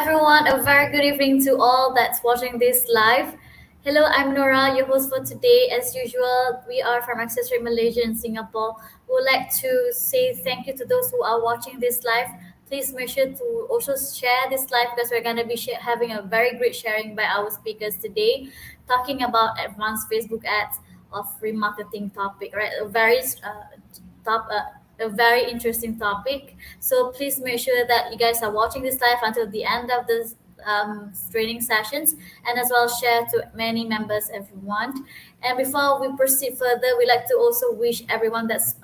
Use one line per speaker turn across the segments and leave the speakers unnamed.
everyone. A very good evening to all that's watching this live. Hello, I'm Nora, your host for today. As usual, we are from Access Rate Malaysia and Singapore. We would like to say thank you to those who are watching this live. Please make sure to also share this live because we're going to be having a very great sharing by our speakers today, talking about advanced Facebook ads of remarketing topic. Right, top. A very interesting topic. So please make sure that you guys are watching this live until the end of this training sessions, and as well share to many members if you want. And before we proceed further, we like to also wish everyone that's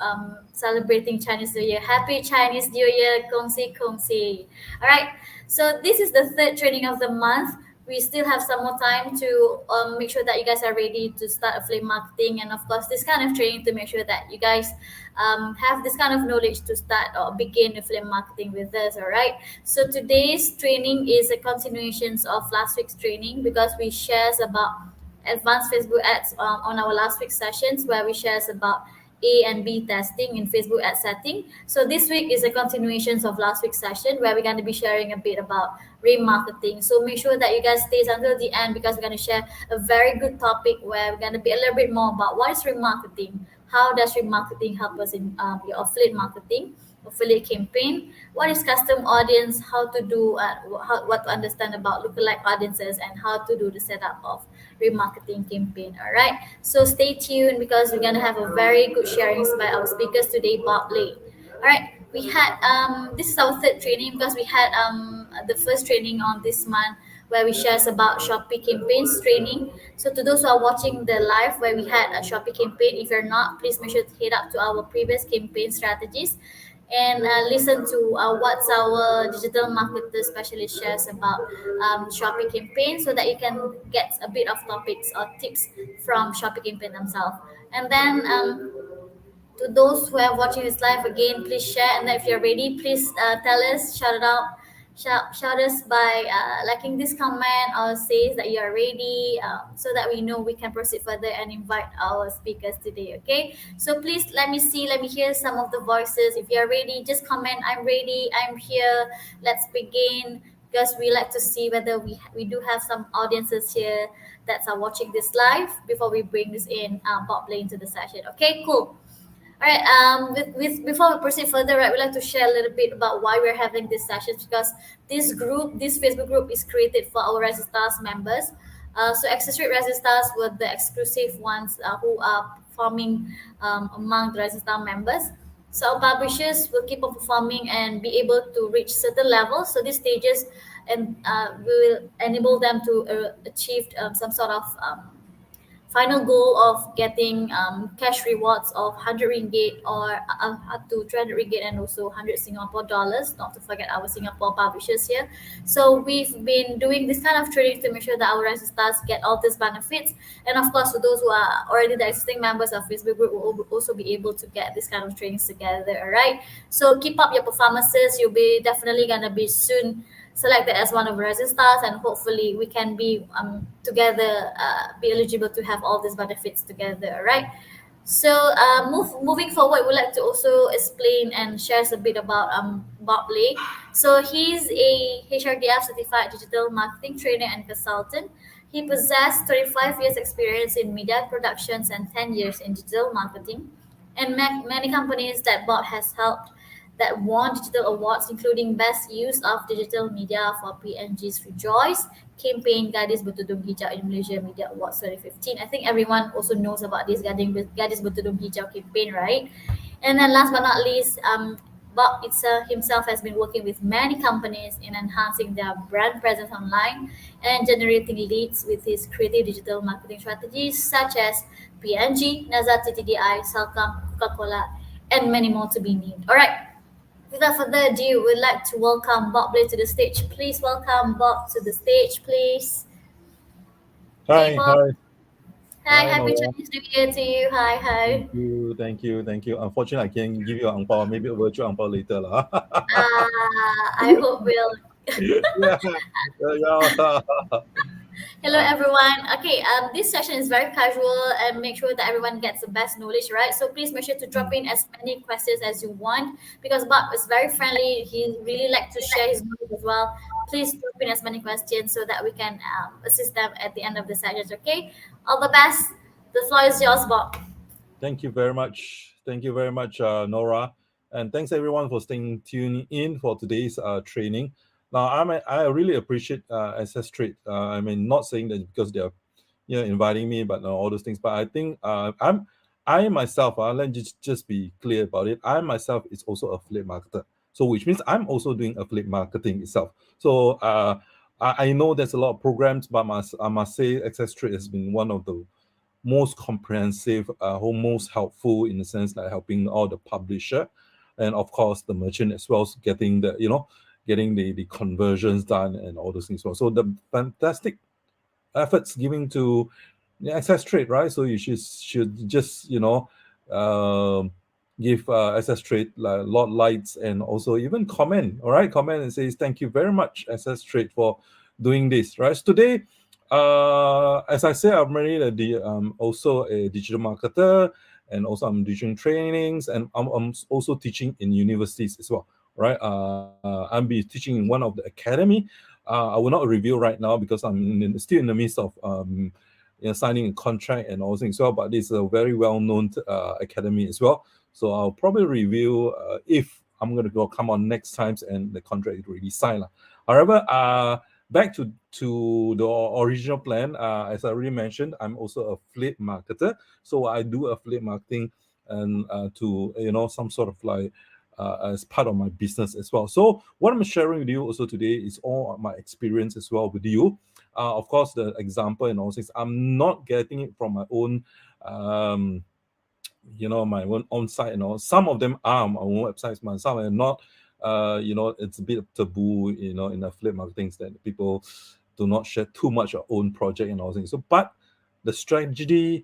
celebrating Chinese New Year happy Chinese New Year, Kong Si Kong Si. All right. So this is the third training of the month. We still have some more time to make sure that you guys are ready to start affiliate marketing, and of course this kind of training to make sure that you guys have this kind of knowledge to start or begin affiliate marketing with us. All right, so today's training is a continuation of last week's training because we shares about advanced Facebook ads on our last week's sessions, where we shares about A and B testing in Facebook ad setting. So this week is a continuation of last week's session, where we're going to be sharing a bit about remarketing. So make sure that you guys stays until the end because we're going to share a very good topic where we're going to be a little bit more about what is remarketing, how does remarketing help us in your affiliate marketing, affiliate campaign, what is custom audience, how to do what to understand about lookalike audiences, and how to do the setup of remarketing campaign. All right, so stay tuned because we're gonna have a very good sharings by our speakers today, Bob Lee. All right, we had this is our third training because we had the first training on this month where we shares about Shopee campaigns training. So to those who are watching the live where we had a Shopee campaign, if you're not, please make sure to head up to our previous campaign strategies and listen to what's our digital marketer specialist shares about Shopee campaign so that you can get a bit of topics or tips from Shopee campaign themselves. And then to those who are watching this live again, please share. And then if you're ready, please tell us, shout it out, shout us by liking this comment or says that you are ready, so that we know we can proceed further and invite our speakers today. Okay, so please let me hear some of the voices. If you're ready, just comment, I'm ready, I'm here, let's begin. Because we like to see whether we do have some audiences here that are watching this live before we bring this in Bob Lane into the session. Okay, cool. All right. With before we proceed further, right, we'd like to share a little bit about why we're having these sessions because this Facebook group, is created for our Resistars members. So Access Rate Resistars were the exclusive ones who are performing among the Resistar members. So our publishers will keep on performing and be able to reach certain levels. So these stages and will enable them to achieve some sort of final goal of getting cash rewards of 100 ringgit or up to 300 ringgit and also 100 Singapore dollars, not to forget our Singapore publishers here. So we've been doing this kind of training to make sure that our rising stars get all these benefits. And of course, for those who are already the existing members of Facebook group will also be able to get this kind of trainings together. All right. So keep up your performances. You'll be definitely going to be soon selected as one of the rising stars, and hopefully we can be together, be eligible to have all these benefits together. All right. So moving forward, we'd like to also explain and share a bit about Bob Lee. So he's a HRDF certified digital marketing trainer and consultant. He possessed 35 years experience in media productions and 10 years in digital marketing. And many companies that Bob has helped that won digital awards, including Best Use of Digital Media for PNG's Rejoice campaign, Gadis Bertudung Hijau in Malaysia Media Awards 2015. I think everyone also knows about this Gadis Bertudung Hijau campaign, right? And then last but not least, Bob himself has been working with many companies in enhancing their brand presence online and generating leads with his creative digital marketing strategies such as PNG, Nazar TTDI, Salcam, Coca-Cola, and many more to be named. All right. Without further ado, we'd like to welcome Bob Blair to the stage. Please welcome Bob to the stage, please.
Hi,
Hey, Bob.
hi,
Hi,
hi,
happy
Nora.
Chinese New Year to you. Hi, hi.
Thank you. Unfortunately, I can give you an ang pao, maybe a virtual ang pao later, lah.
I hope we'll.
Yeah, yeah.
Hello, everyone. Okay, this session is very casual and make sure that everyone gets the best knowledge, right? So please make sure to drop
Mm.
in as many questions as you want because Bob is very friendly. He really like to share his knowledge as well. Please drop in as many questions so that we can assist them at the end of the session. Okay, all the best. The floor is yours, Bob.
Thank you very much. Thank you very much, Nora. And thanks everyone for staying tuned in for today's training. Now, I really appreciate SS Trade. I mean, not saying that because they're inviting me, but all those things. But I think I myself, let me just be clear about it. I myself is also a affiliate marketer. So which means I'm also doing affiliate marketing itself. So I know there's a lot of programs, but I must say SS Trade has been one of the most comprehensive, or most helpful in the sense like helping all the publisher and of course the merchant as well, as getting the conversions done and all those things. So the fantastic efforts giving to the access trade, right? So you should just um, give access trade a lot likes and also even comment. All right, comment and says thank you very much access trade for doing this. Right, so today, as I said, I'm really also a digital marketer, and also I'm teaching trainings, and I'm also teaching in universities as well. Right, I'm be teaching in one of the academy. I will not reveal right now because I'm still in the midst of signing a contract and all things as well. But it's a very well known academy as well. So I'll probably reveal if I'm going to go come on next times and the contract is already signed. However, back to the original plan. As I already mentioned, I'm also a affiliate marketer. So I do affiliate marketing and to some sort of like as part of my business as well. So what I'm sharing with you also today is all my experience as well with you. Of course, the example and all things, I'm not getting it from my own, my own site and all. Some of them are my own websites, but some are not. It's a bit of taboo, in affiliate marketing that people do not share too much of own project and all things. So, but the strategies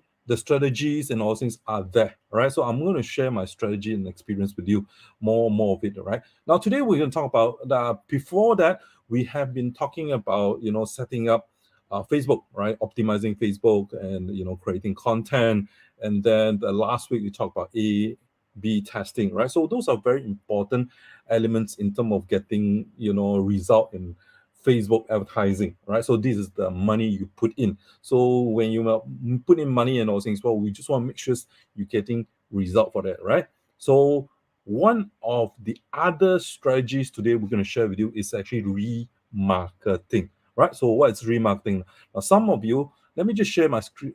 and all things are there, right? So I'm going to share my strategy and experience with you, more of it, right? Now today we're going to talk about before that we have been talking about setting up Facebook, right? Optimizing Facebook and creating content, and then the last week we talked about A/B testing, right? So those are very important elements in terms of getting result in Facebook advertising, right? So this is the money you put in. So when you put in money and all things, well, we just want to make sure you're getting result for that, right? So one of the other strategies today we're going to share with you is actually remarketing, right? So what is remarketing? Now, some of you, let me just share my screen,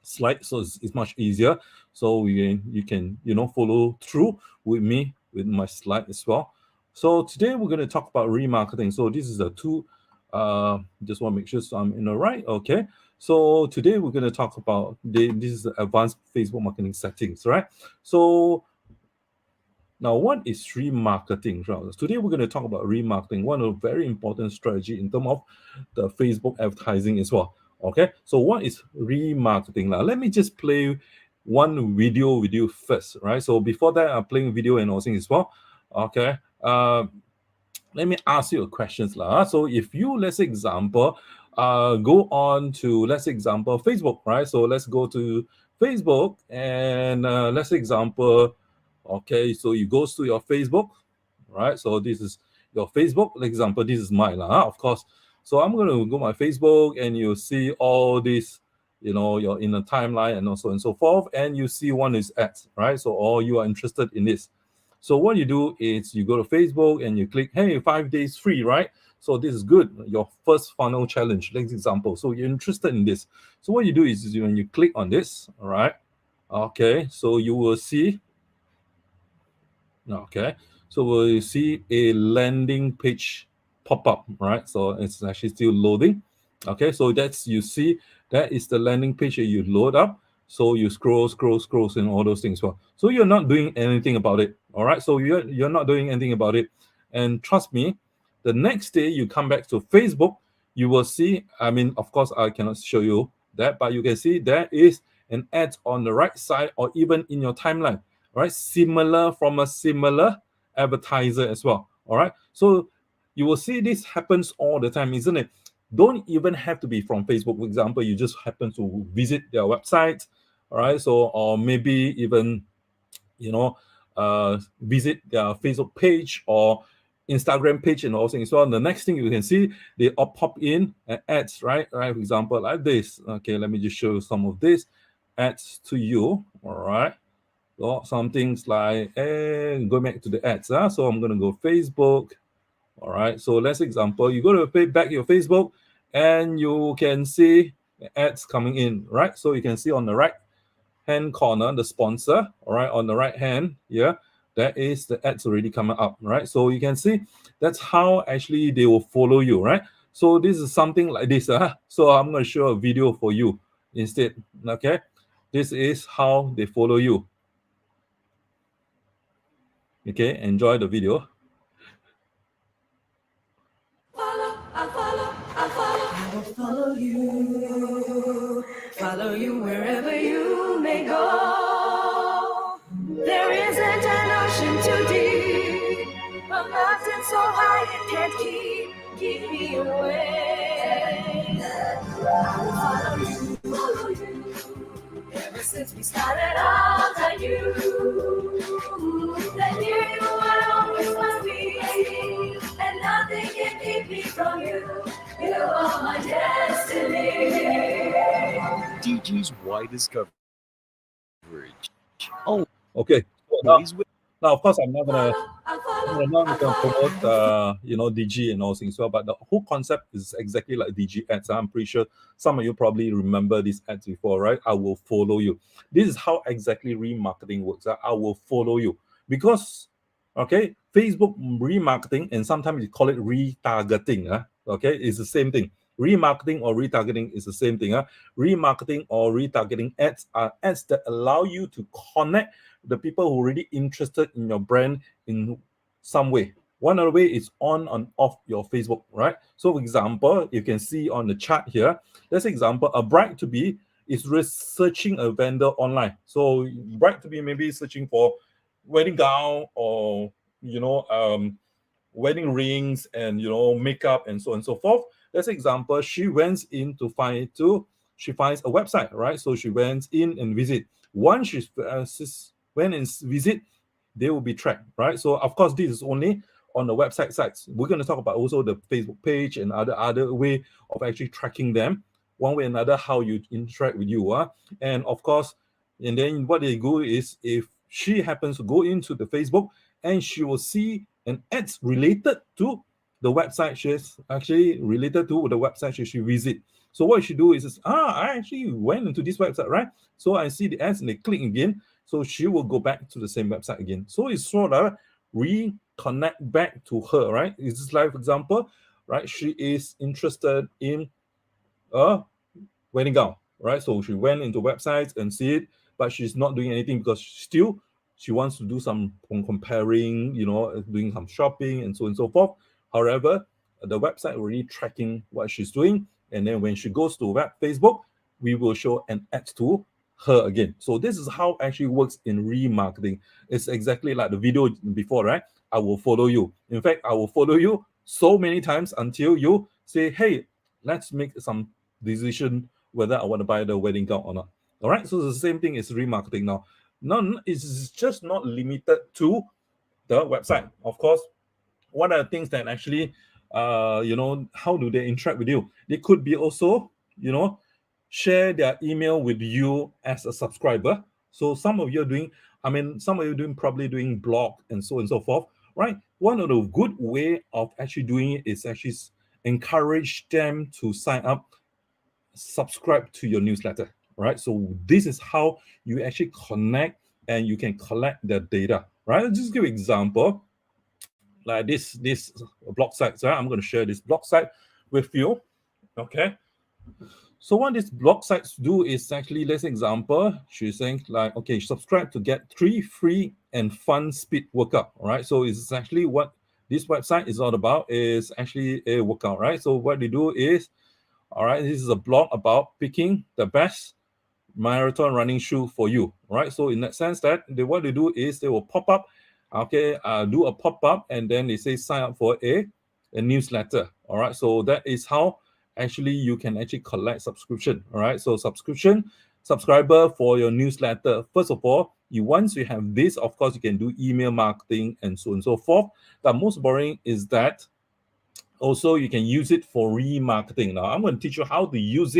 slide, so it's much easier. So you can follow through with me with my slide as well. So today we're going to talk about remarketing. So this is the two. Just want to make sure so I'm in the right. Okay. So today we're going to talk about this is the advanced Facebook marketing settings, right? So now, what is remarketing? Today, we're going to talk about remarketing, one of the very important strategy in terms of the Facebook advertising as well. Okay, so what is remarketing? Now, let me just play one video with you first, right? So before that, I'm playing video and all things as well. Okay, let me ask you a questions lah. So if you, let's say example, go on to let's say example Facebook, right? So let's go to Facebook and let's say example, okay, so you goes to your Facebook, right? So this is your Facebook example. This is mine lah, of course. So I'm gonna go my Facebook and you see all this, you're in a timeline and also and so forth, and you see one is ads, right? So all you are interested in this. So what you do is you go to Facebook and you click, hey, 5 days free, right? So this is good. Your first funnel challenge, next example. So you're interested in this. So what you do is when you click on this, all right? Okay, so you will see, okay, so we'll see a landing page pop up, right? So it's actually still loading. Okay, so that's you see that is the landing page that you load up. So you scroll and all those things. Well, so you're not doing anything about it. All right, so you're not doing anything about it, and trust me, the next day you come back to Facebook, you will see. I mean, of course, I cannot show you that, but you can see there is an ad on the right side or even in your timeline, right? Similar from a similar advertiser as well. All right. So you will see this happens all the time, isn't it? Don't even have to be from Facebook. For example, you just happen to visit their website, all right? So, or maybe even, you know, visit their Facebook page or Instagram page and all things. So the next thing you can see, they all pop in ads, right? Right. For example, like this. Okay, let me just show you some of this ads to you. All right. So some things like, go back to the ads. So I'm gonna go Facebook. All right. So let's example, you go to back your Facebook, and you can see ads coming in, right? So you can see on the right hand corner, the sponsor, all right, on the right hand here, that is the ads already coming up, right? So you can see that's how actually they will follow you, right? So this is something like this. So I'm going to show a video for you instead. Okay, this is how they follow you. Okay, enjoy the video.
I will follow you wherever you may go. There isn't an ocean too deep, a mountain so high it can't keep me away. I will follow you. Ever since we started out, I knew that near you I always must be, and nothing can keep me from you. You are my destiny.
DG's widest coverage. Oh,
Okay, so
always with
now of course I'm not gonna
I
not gonna promote
follow.
DG and all things. So, but the whole concept is exactly like DG ads. I'm pretty sure some of you probably remember these ads before, right? I will follow you. This is how exactly remarketing works. I will follow you because, okay, Facebook remarketing, and sometimes you call it retargeting. Okay, it's the same thing. Remarketing or retargeting is the same thing. Remarketing or retargeting ads are ads that allow you to connect the people who are already interested in your brand in some way. One other way is on and off your Facebook, right? So, for example, you can see on the chart here, let's example, a bride to be is researching a vendor online. So, bride to be maybe searching for wedding gown or wedding rings and makeup and so on and so forth. Let's example, she went in to she finds a website, right? So she went in and visit. Once she went and visit, they will be tracked, right? So of course, this is only on the website sites. We're going to talk about also the Facebook page and other way of actually tracking them, one way or another, how you interact with you. And of course, and then what they do is if she happens to go into the Facebook and she will see an ads related to the website she's actually related to the website she visit. So what she do is I actually went into this website, right? So I see the ads and they click again. So she will go back to the same website again. So it's sort of reconnect back to her, right? It's just like, for example, right? She is interested in a wedding gown, right? So she went into websites and see it, but she's not doing anything because still she wants to do some comparing, doing some shopping and so on and so forth. However, the website already tracking what she's doing, and then when she goes to Facebook, we will show an ad to her again. So this is how actually works in remarketing. It's exactly like the video before, right? I will follow you. In fact, I will follow you so many times until you say, hey, let's make some decision whether I want to buy the wedding gown or not. All right. So it's the same thing as remarketing now. It's just not limited to the website. Of course, what are the things that actually, how do they interact with you? They could be also, share their email with you as a subscriber. So some of you are doing, some of you doing probably doing blog and so on and so forth, right? One of the good way of actually doing it is actually encourage them to sign up, subscribe to your newsletter, right? So this is how you actually connect and you can collect the data, right? I'll just give an example like this blog site. So I'm going to share this blog site with you. Okay. So what these blog sites do is actually, let's example, she's saying like, okay, subscribe to get 3 free and fun speed workout. All right. So it's actually what this website is all about is actually a workout, right? So what they do is, all right, this is a blog about picking the best marathon running shoe for you, right? So in that sense that what they do is they will pop up, okay, do a pop up, and then they say sign up for a newsletter. All right, so that is how actually you can actually collect subscription. All right, so subscriber for your newsletter. First of all, once you have this, of course, you can do email marketing and so on and so forth. The most boring is that also you can use it for remarketing. Now I'm going to teach you how to use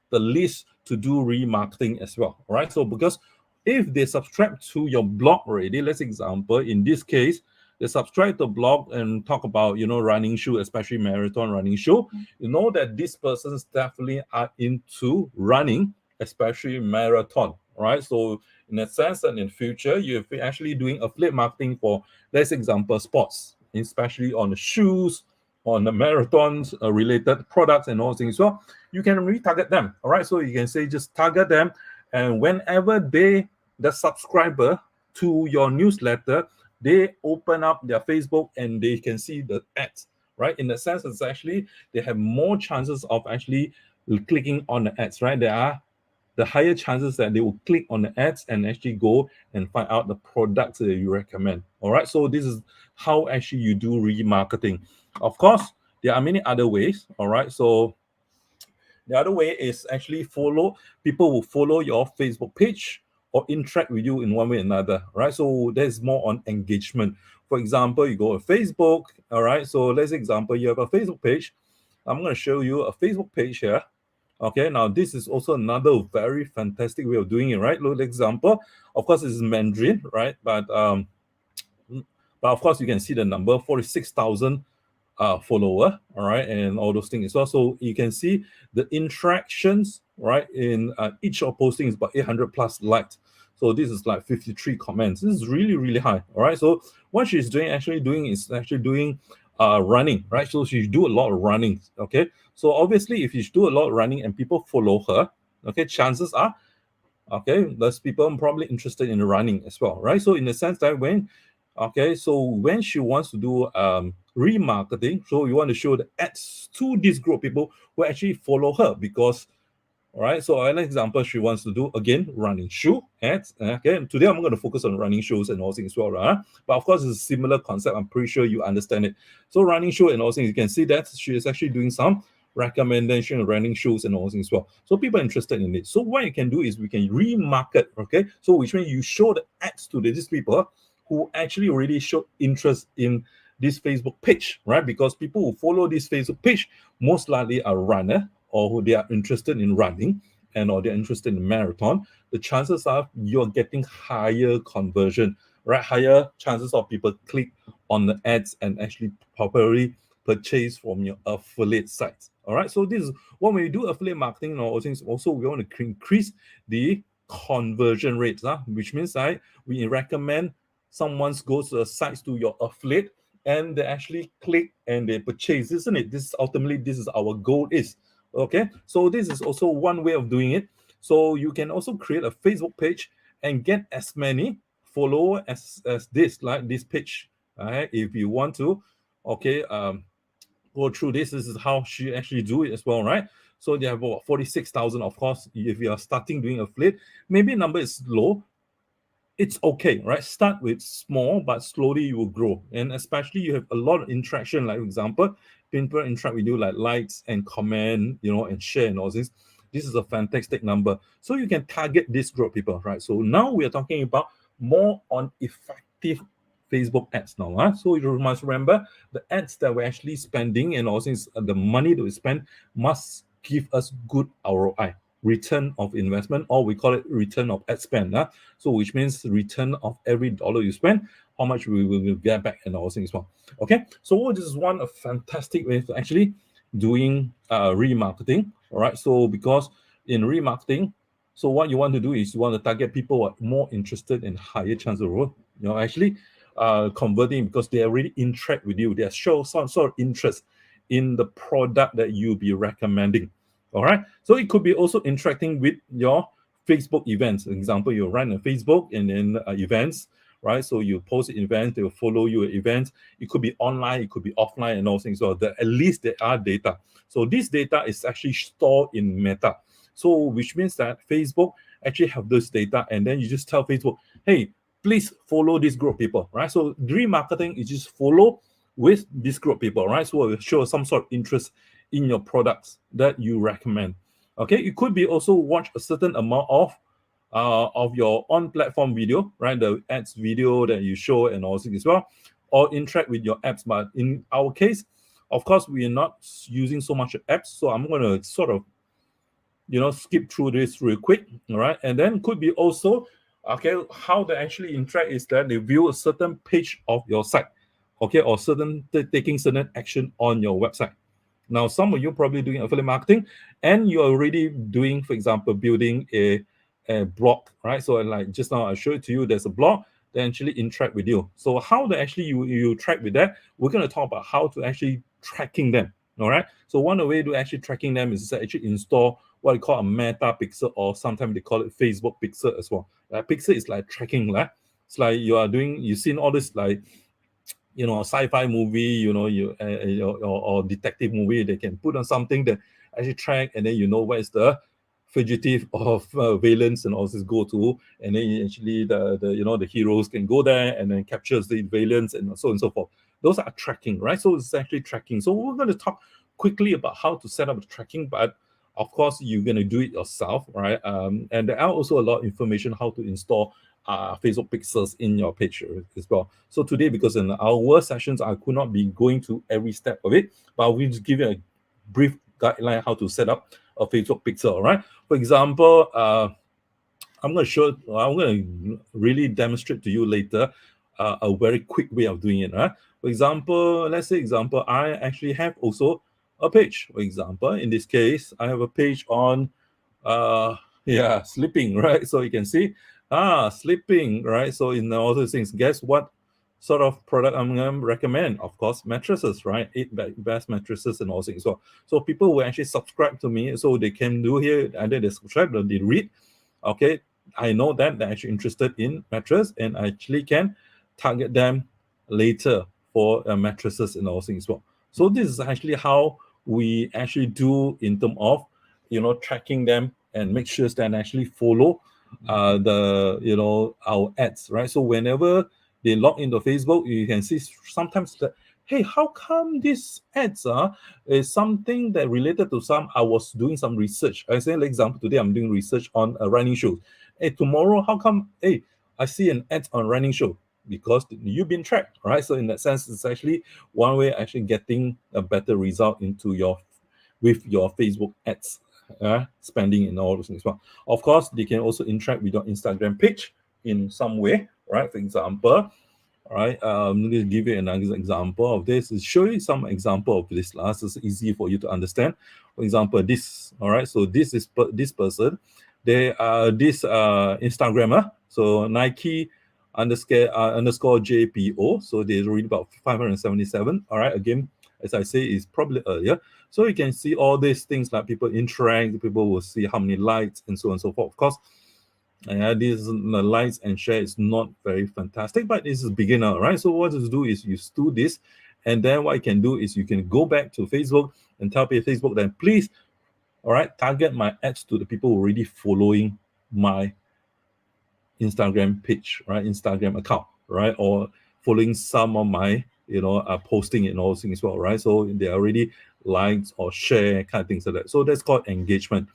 the list to do remarketing as well. All right, so because if they subscribe to your blog already, let's example in this case, they subscribe to blog and talk about running shoe, especially marathon running shoe. You know that these persons definitely are into running, especially marathon. Right, so in a sense, and in future, you're actually doing affiliate marketing for, let's example, sports, especially on the shoes, on the marathons related products and all things. So you can retarget them. All right, so you can say just target them, and whenever the subscriber to your newsletter, they open up their Facebook and they can see the ads. Right, in the sense, it's actually they have more chances of actually clicking on the ads. Right, there are the higher chances that they will click on the ads and actually go and find out the products that you recommend. All right, so this is how actually you do remarketing. Of course, there are many other ways. All right, so the other way is actually people will follow your Facebook page or interact with you in one way or another. Right, so there's more on engagement. For example, you go to Facebook. All right, so let's example you have a Facebook page. I'm going to show you a Facebook page here. Okay, now this is also another very fantastic way of doing it, right? Look, example, of course, this is Mandarin, right? But of course, you can see the number 46,000 follower, all right, and all those things as well. So you can see the interactions, right? In each of postings, about 800 plus likes. So this is like 53 comments. This is really, really high. All right. So what she's doing is running, right? So she do a lot of running. Okay. So obviously, if you do a lot of running and people follow her, okay, chances are, okay, there's people probably interested in running as well, right? So in the sense that when she wants to do remarketing, so you want to show the ads to this group of people who actually follow her because. All right, so an example she wants to do again running shoe ads. Okay, today I'm going to focus on running shoes and all things as well, right? But of course, it's a similar concept. I'm pretty sure you understand it. So running shoe and all things, you can see that she is actually doing some recommendation of running shoes and all things as well. So people are interested in it. So what you can do is we can remarket. Okay, so which means you show the ads to these people who actually already showed interest in this Facebook page, right? Because people who follow this Facebook page most likely are runner, or who they are interested in running and or they're interested in marathon, the chances are you're getting higher conversion, right? Higher chances of people click on the ads and actually probably purchase from your affiliate sites. All right. So this is when we do affiliate marketing and all things, also we want to increase the conversion rates, which means that we recommend someone goes to the sites to your affiliate and they actually click and they purchase, isn't it? This is our goal is. Okay, so this is also one way of doing it. So you can also create a Facebook page and get as many followers as this, like this page. All right, if you want to, okay, go through this. This is how she actually do it as well, right? So they have about 46,000. Of course, if you are starting doing affiliate, maybe number is low. It's okay, right? Start with small, but slowly you will grow. And especially you have a lot of interaction, like for example, people interact with you like likes and comment, and share and all this. This is a fantastic number. So you can target this group of people, right? So now we are talking about more on effective Facebook ads now. So you must remember the ads that we're actually spending and all things, the money that we spend must give us good ROI. Return of investment, or we call it return of ad spend. So which means return of every dollar you spend, how much we will get back and all things as well. Okay, so this is one fantastic way of actually doing remarketing. All right, so because in remarketing, so what you want to do is you want to target people who are more interested in higher chance of actually converting because they already interact with you. They show some sort of interest in the product that you'll be recommending. All right, so it could be also interacting with your Facebook events. For example, you run a Facebook and then events, right? So you post events, they will follow you at events. It could be online, it could be offline and all things. So at least there are data. So this data is actually stored in Meta. So which means that Facebook actually have this data, and then you just tell Facebook, hey, please follow this group of people, right? So remarketing is just follow with this group of people, right? So it will show some sort of interest in your products that you recommend. Okay, it could be also watch a certain amount of your on-platform video, right? The ads video that you show and all things as well, or interact with your apps. But in our case, of course, we are not using so much apps, so I'm going to sort of skip through this real quick. All right, and then could be also how they actually interact is that they view a certain page of your site, okay, or taking certain action on your website. Now, some of you probably doing affiliate marketing, and you're already doing, for example, building a blog, right? So like just now I showed it to you, there's a blog that actually interact with you. So how they actually you track with that, we're going to talk about how to actually tracking them. All right. So one way to actually tracking them is to actually install what we call a meta pixel, or sometimes they call it Facebook pixel as well. Pixel is like tracking, right? It's like you've seen all this like sci-fi movie, or detective movie. They can put on something that actually track, and then where's the fugitive of valence and all this go to, and then actually the heroes can go there and then captures the valence and so on and so forth. Those are tracking, right? So it's actually tracking. So we're going to talk quickly about how to set up the tracking, but of course you're going to do it yourself, right? And there are also a lot of information how to install Facebook pixels in your page as well. So today, because in our sessions, I could not be going through every step of it, but we'll just give you a brief guideline how to set up a Facebook pixel. All right. For example, I'm going to really demonstrate to you later a very quick way of doing it. Right? For example, I actually have also a page. For example, in this case, I have a page on sleeping, right? So you can see sleeping, right? So in all those things, guess what sort of product I'm going to recommend? Of course, mattresses, right? 8 best mattresses and all things. So people will actually subscribe to me, so they can do here, either they subscribe or they read. Okay, I know that they're actually interested in mattress, and I actually can target them later for mattresses and all things as well. So this is actually how we actually do in terms of tracking them and make sure that they actually follow our ads, right? So whenever they log into Facebook, you can see sometimes that, hey, how come this ads is something that related to I was doing some research. I say, like example, today I'm doing research on running shoes. Hey, tomorrow, how come, hey, I see an ad on running shoe? Because you've been tracked, right? So in that sense, it's actually one way actually getting a better result with your Facebook ads spending and all those things. Well, of course, they can also interact with your Instagram page in some way, right? For example, all right, I'm going to give you another example of this. Show you some example of this last. It's easy for you to understand. For example, this. All right, so this is this person. They are this Instagrammer. So Nike underscore JPO. So they read about 577. All right, again, as I say, is probably earlier. So you can see all these things like people interact. People will see how many likes and so on and so forth. Of course. This the likes and share is not very fantastic, but this is beginner, right? So what to do is you do this, and then what you can do is you can go back to Facebook and tell Facebook that please, all right, target my ads to the people already following my Instagram page, right? Instagram account, right? Or following some of my posting and all things as well, right? So they already likes or share kind of things like that. So that's called engagement.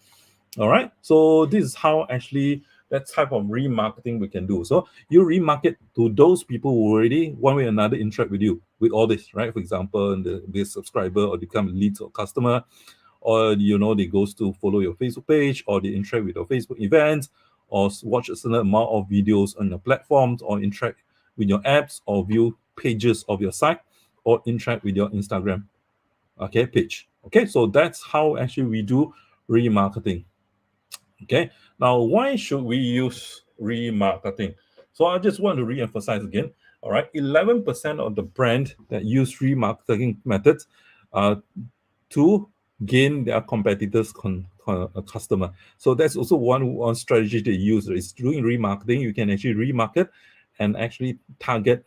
All right. So this is how actually that type of remarketing we can do. So you remarket to those people who already one way or another interact with you with all this, right? For example, the subscriber or become leads or customer, or they goes to follow your Facebook page, or they interact with your Facebook events, or watch a certain amount of videos on your platforms, or interact with your apps, or view pages of your site, or interact with your Instagram page. Okay, so that's how actually we do remarketing. Okay, now why should we use remarketing? So I just want to re-emphasize again. All right, 11% of the brand that use remarketing methods to gain their competitors' customer. So that's also one strategy to use is doing remarketing. You can actually remarket and actually target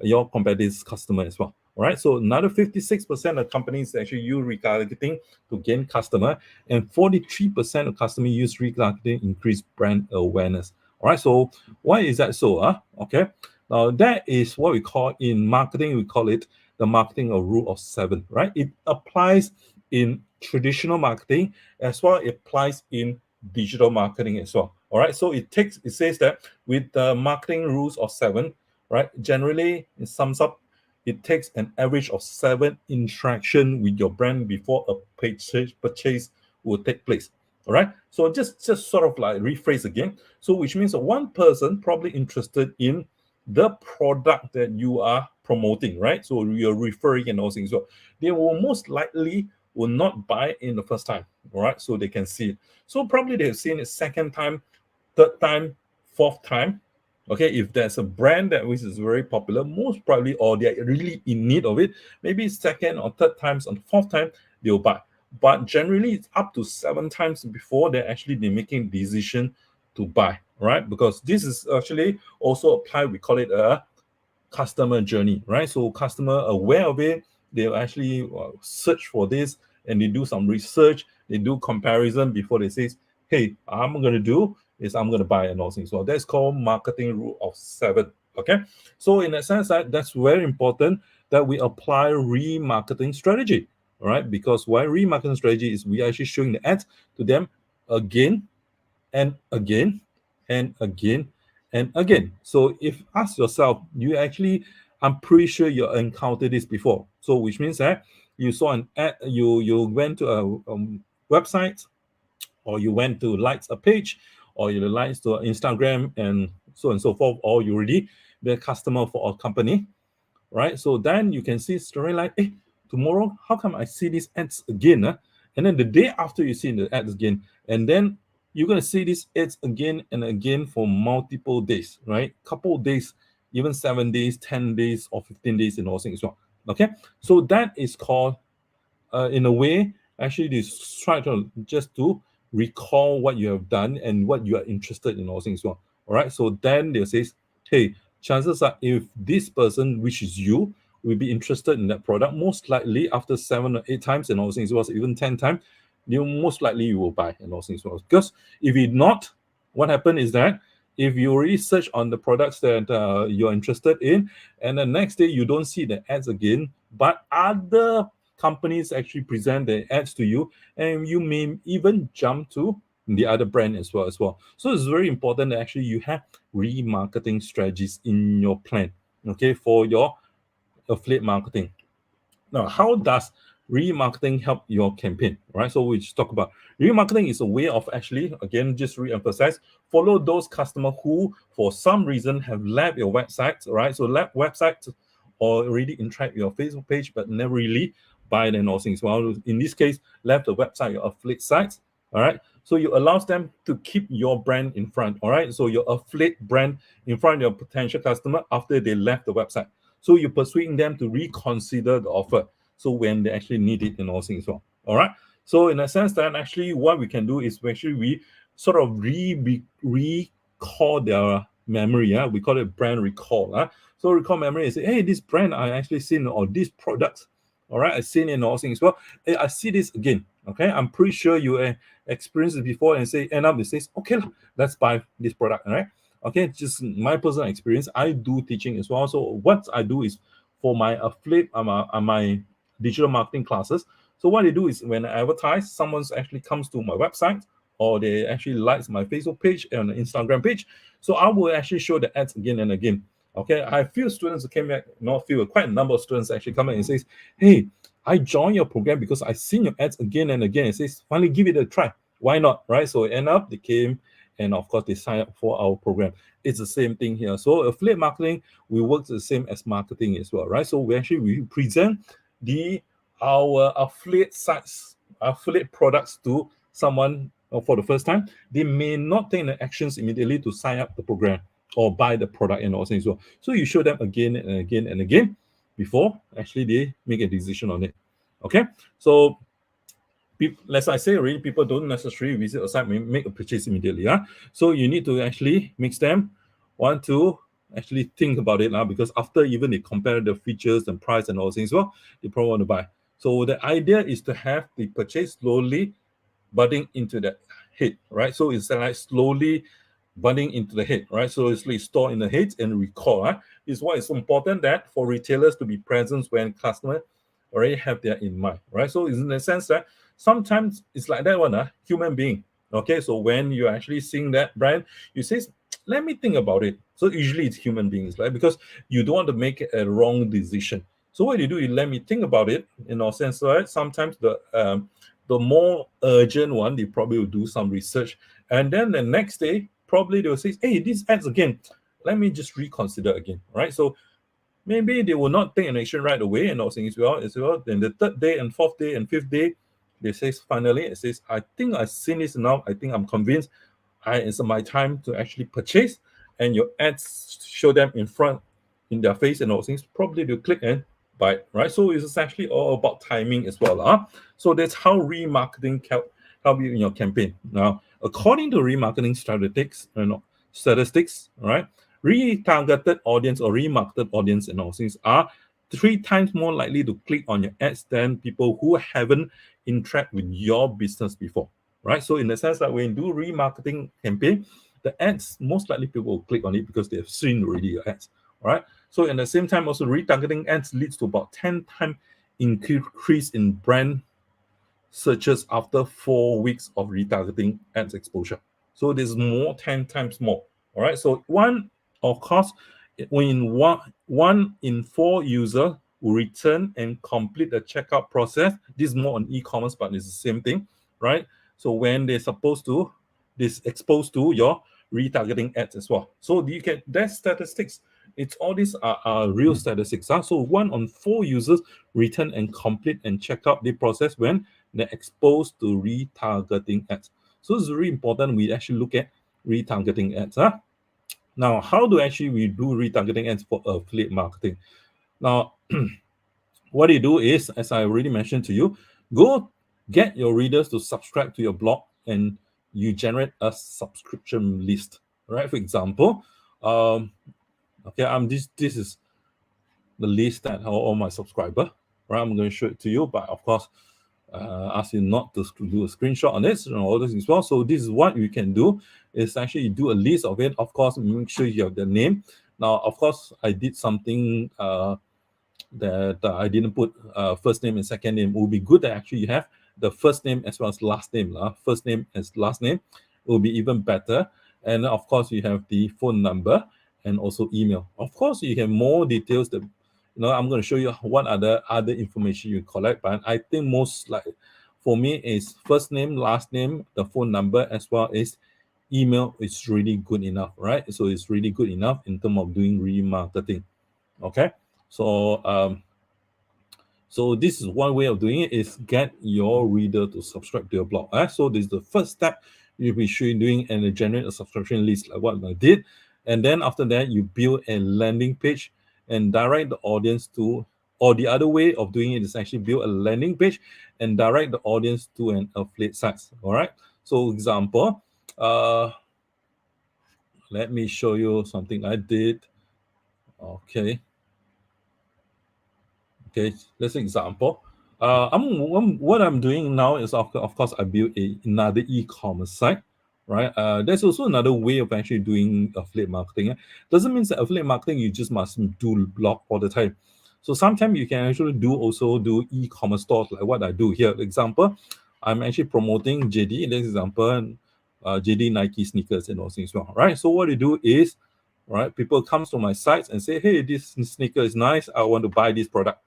your competitors' customer as well. All right, so another 56% of companies actually use retargeting to gain customer, and 43% of customers use retargeting to increase brand awareness. All right, so why is that so? Okay, now that is what we call in marketing, we call it the marketing of rule of 7, right? It applies in traditional marketing as well. It applies in digital marketing as well. All right. So it says that with the marketing rules of 7, right? Generally, it sums up. It takes an average of 7 interaction with your brand before a purchase will take place. All right. So just sort of like rephrase again. So which means that one person probably interested in the product that you are promoting, right? So you're referring and all things. So they will most likely will not buy in the first time. All right. So they can see it. So probably they've seen it second time, third time, fourth time. Okay, if there's a brand that which is very popular, most probably, or they're really in need of it, maybe second or third times or fourth time they'll buy. But generally, it's up to 7 times before they're making decision to buy, right? Because this is actually also applied. We call it a customer journey, right? So customer aware of it, they'll actually search for this and they do some research, they do comparison before they say, hey, I'm going to buy and all things. So that's called marketing rule of 7. Okay. So in that sense, that's very important that we apply remarketing strategy. All right. Because why remarketing strategy is we are actually showing the ads to them again and again and again and again. So if ask yourself, I'm pretty sure you encountered this before. So which means that you saw an ad, you went to a website, or you went to likes a page, or you likes to Instagram and so forth, or you already be a customer for a company, right? So then you can see story like, hey, tomorrow, how come I see these ads again? And then the day after you see the ads again, and then you're going to see these ads again and again for multiple days, right? Couple of days, even 7 days, 10 days, or 15 days, and all things as well. Okay, so that is called, in a way, actually, this try to just to recall what you have done and what you are interested in, all things as well. All right, so then they say, hey, chances are if this person, which is you, will be interested in that product, most likely after 7 or 8 times and all things, was even 10 times, you will buy and all things. Because if you not, what happened is that if you already search on the products that you're interested in, and the next day you don't see the ads again, but other companies actually present the ads to you, and you may even jump to the other brand as well. So it's very important that actually you have remarketing strategies in your plan, okay, for your affiliate marketing. Now, how does remarketing help your campaign? Right. So we just talk about remarketing is a way of actually, again, just re-emphasize, follow those customers who, for some reason, have left your website. Right. So left website or already interact with your Facebook page, but never really buy and all things. Well, in this case, left the website, your affiliate sites. All right. So you allows them to keep your brand in front. All right. So your affiliate brand in front of your potential customer after they left the website. So you're persuading them to reconsider the offer. So when they actually need it and all things. So, all right. So in a sense that actually what we can do is we sort of recall their memory. Yeah, we call it brand recall. So recall memory is say, hey, this brand I actually seen, or these products. All right, I've seen it and all things. Well, hey, I see this again. Okay, I'm pretty sure you experienced it before, and end up it says, okay, let's buy this product. All right. Okay, just my personal experience. I do teaching as well. So what I do is for my affiliate, my digital marketing classes. So what I do is when I advertise, someone actually comes to my website, or they actually likes my Facebook page and Instagram page. So I will actually show the ads again and again. Okay, I have few students who came back, not few, quite a number of students actually come in and says, hey, I joined your program because I've seen your ads again and again. It says, finally give it a try. Why not? Right? So end up they came, and of course they sign up for our program. It's the same thing here. So affiliate marketing, we work the same as marketing as well, right? So we present our affiliate sites, affiliate products to someone for the first time. They may not take the actions immediately to sign up the program or buy the product and all things. So you show them again and again and again before actually they make a decision on it. Okay, so as I say already, people don't necessarily visit a site, make a purchase immediately. So you need to actually make them want to actually think about it now, because after even they compare the features and price and all things, well, they probably want to buy. So the idea is to have the purchase slowly budding into the head, right? So it's like slowly budding into the head, right? So it's like store in the head and recall. Is why it's important that for retailers to be present when customer already have that in mind, right? So it's in the sense that sometimes it's like that one, human being. Okay, so when you're actually seeing that brand, you say, let me think about it. So usually it's human beings, right? Because you don't want to make a wrong decision. So what you do, you let me think about it in our sense, right? Sometimes the more urgent one, they probably will do some research. And then the next day, probably they'll say, hey, these ads again, let me just reconsider again, right? So maybe they will not take an action right away and all things as well. Then the third day and fourth day and fifth day, they say finally, it says, I think I've seen this enough. I think I'm convinced it's my time to actually purchase. And your ads show them in their face and all things. Probably they'll click and buy, right? So it's actually all about timing as well. So that's how remarketing help you in your campaign. Now, according to remarketing statistics, right? Retargeted audience or remarketed audience and all things are 3 times more likely to click on your ads than people who haven't interacted with your business before, right? So in the sense that when you do remarketing campaign, the ads, most likely people will click on it because they have seen already your ads, right? So in the same time, also retargeting ads leads to about 10 times increase in brand searches after 4 weeks of retargeting ads exposure. So there's more, 10 times more. All right. So of course, when one in 4 users will return and complete the checkout process. This is more on e-commerce, but it's the same thing, right? So when they're supposed to, this exposed to your retargeting ads as well. So you get that statistics. It's all these are real statistics. So 1 on 4 users return and complete and check out the process when they're exposed to retargeting ads. So it's really important we actually look at retargeting ads. Now, how do actually we do retargeting ads for affiliate marketing? Now, what you do is, as I already mentioned to you, go get your readers to subscribe to your blog and you generate a subscription list, right? For example, okay, this is the list that all my subscriber, right? I'm going to show it to you, but of course, ask you not to do a screenshot on this and all this as well. So this is what you can do, is actually do a list of it. Of course, make sure you have the name. Now, of course, I did something that I didn't put first name and second name. It would be good that actually you have the first name as well as last name. First name as last name will be even better. And of course, you have the phone number and also email. Of course, you have more details that I'm going to show you what other information you collect, but I think most like for me is first name, last name, the phone number, as well as email is really good enough, right? So it's really good enough in terms of doing remarketing. Okay, so so this is one way of doing it, is get your reader to subscribe to your blog. So this is the first step you'll be doing, and generate a subscription list like what I did. And then after that, you build a landing page and direct the audience to, or the other way of doing it is actually build a landing page and direct the audience to an affiliate site. All right. So example, let me show you something I did. Okay. Okay, let's example. What I'm doing now is of course I built another e-commerce site, right? There's also another way of actually doing affiliate marketing. Doesn't mean that affiliate marketing you just must do blog all the time. So sometimes you can actually do e-commerce stores like what I do here. Example, I'm actually promoting JD. This example, JD Nike sneakers and all things as well, right? So what you do is, right, people comes to my sites and say, hey, this sneaker is nice. I want to buy this product.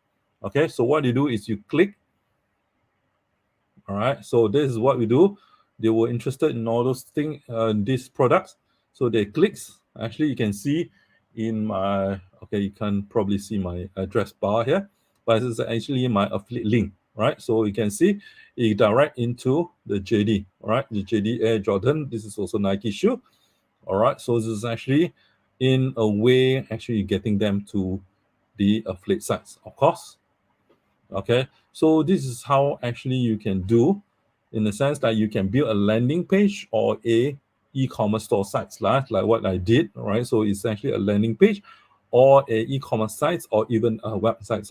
Okay, so what you do is you click. All right, so this is what we do. They were interested in all those things, these products. So they clicks. Actually, you can see in my, okay, you can probably see my address bar here, but this is actually my affiliate link, right? So you can see it direct into the JD, all right? The JD Air Jordan. This is also Nike shoe. All right, so this is actually in a way actually getting them to the affiliate sites, of course. Okay, so this is how actually you can do, in the sense that you can build a landing page or a e-commerce store sites like what I did, right? So it's actually a landing page or a e-commerce site or even a website.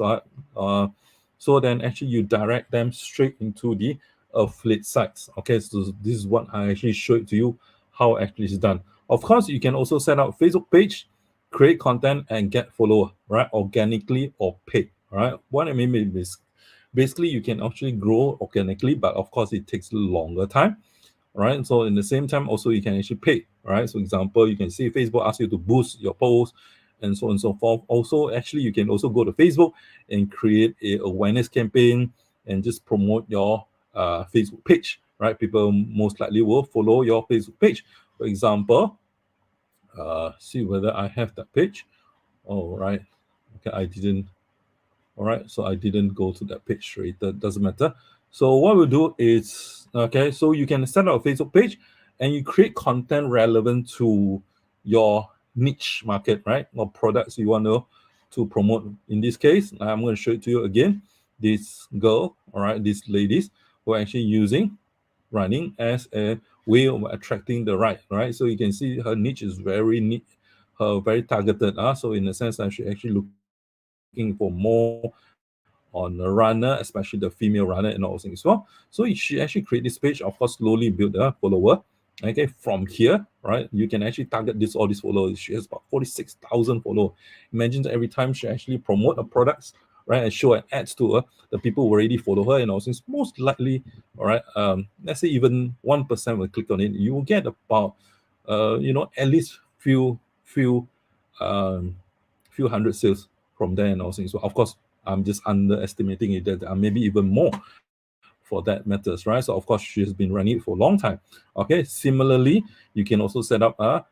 So then actually you direct them straight into the affiliate sites. Okay, so this is what I actually showed to you how actually it's done. Of course, you can also set up Facebook page, create content and get follower, right? Organically or paid. Right. What I mean is basically you can actually grow organically, but of course it takes longer time. Right, so in the same time also you can actually pay. Right, so example, you can see Facebook asks you to boost your post and so on and so forth. Also, actually you can also go to Facebook and create a awareness campaign and just promote your Facebook page. Right, people most likely will follow your Facebook page. For example, see whether I have that page. Oh, right, okay, I didn't. All right, so I didn't go to that page, right? That doesn't matter. So what we'll do is, okay, so you can set up a Facebook page and you create content relevant to your niche market, right? Or products you want to promote. In this case, I'm going to show it to you again. This girl, all right, these ladies who are actually using running as a way of attracting the right. So you can see her niche is very neat, her very targeted. So in a sense, I'm actually looking for more on a runner, especially the female runner and all those things as well. So she actually create this page, of course, slowly build a follower. Okay, from here, right, you can actually target this all these followers. She has about 46,000 followers. Imagine that every time she actually promote her products, right, and show and ads to her, the people who already follow her and all things, most likely, all right, let's say even 1% will click on it, you will get about at least few um few hundred sales from there and all things. So of course, I'm just underestimating it, that maybe even more for that matters, right? So of course, she has been running it for a long time. Okay, similarly, you can also set up a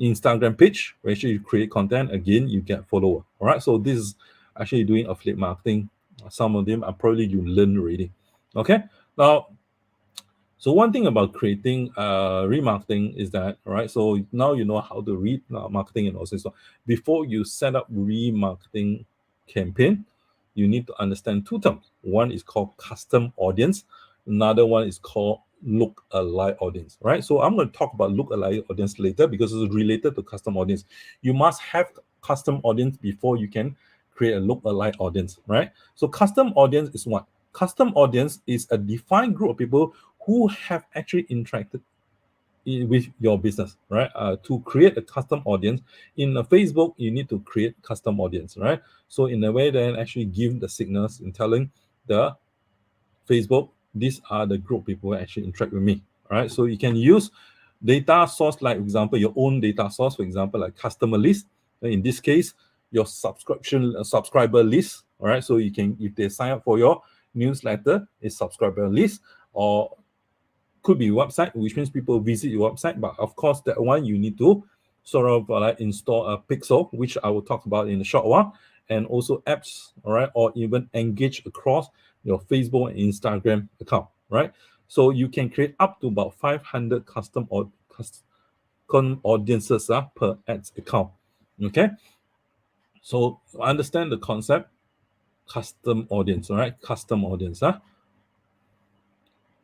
Instagram page where actually you create content. Again, you get follower. All right, so this is actually doing affiliate marketing. Some of them are probably you learn already. Okay, now, so one thing about creating remarketing is that, right? So now you know how to read marketing and also. So before you set up remarketing campaign, you need to understand two terms. One is called custom audience. Another one is called lookalike audience, right? So I'm going to talk about lookalike audience later because it's related to custom audience. You must have custom audience before you can create a lookalike audience, right? So custom audience is what? Custom audience is a defined group of people who have actually interacted with your business, right? To create a custom audience in a Facebook, you need to create custom audience, right? So in a way, then actually give the signals in telling the Facebook, these are the group of people who actually interact with me, right? So you can use data source, like example, your own data source, for example, like customer list. In this case, your subscriber list, all right? So you can, if they sign up for your newsletter, it's subscriber list, or could be website, which means people visit your website. But of course, that one you need to sort of like install a pixel, which I will talk about in a short while, and also apps, all right, or even engage across your Facebook and Instagram account, right? So you can create up to about 500 custom audiences per ads account. Okay, so understand the concept, custom audience, all right, custom audience. All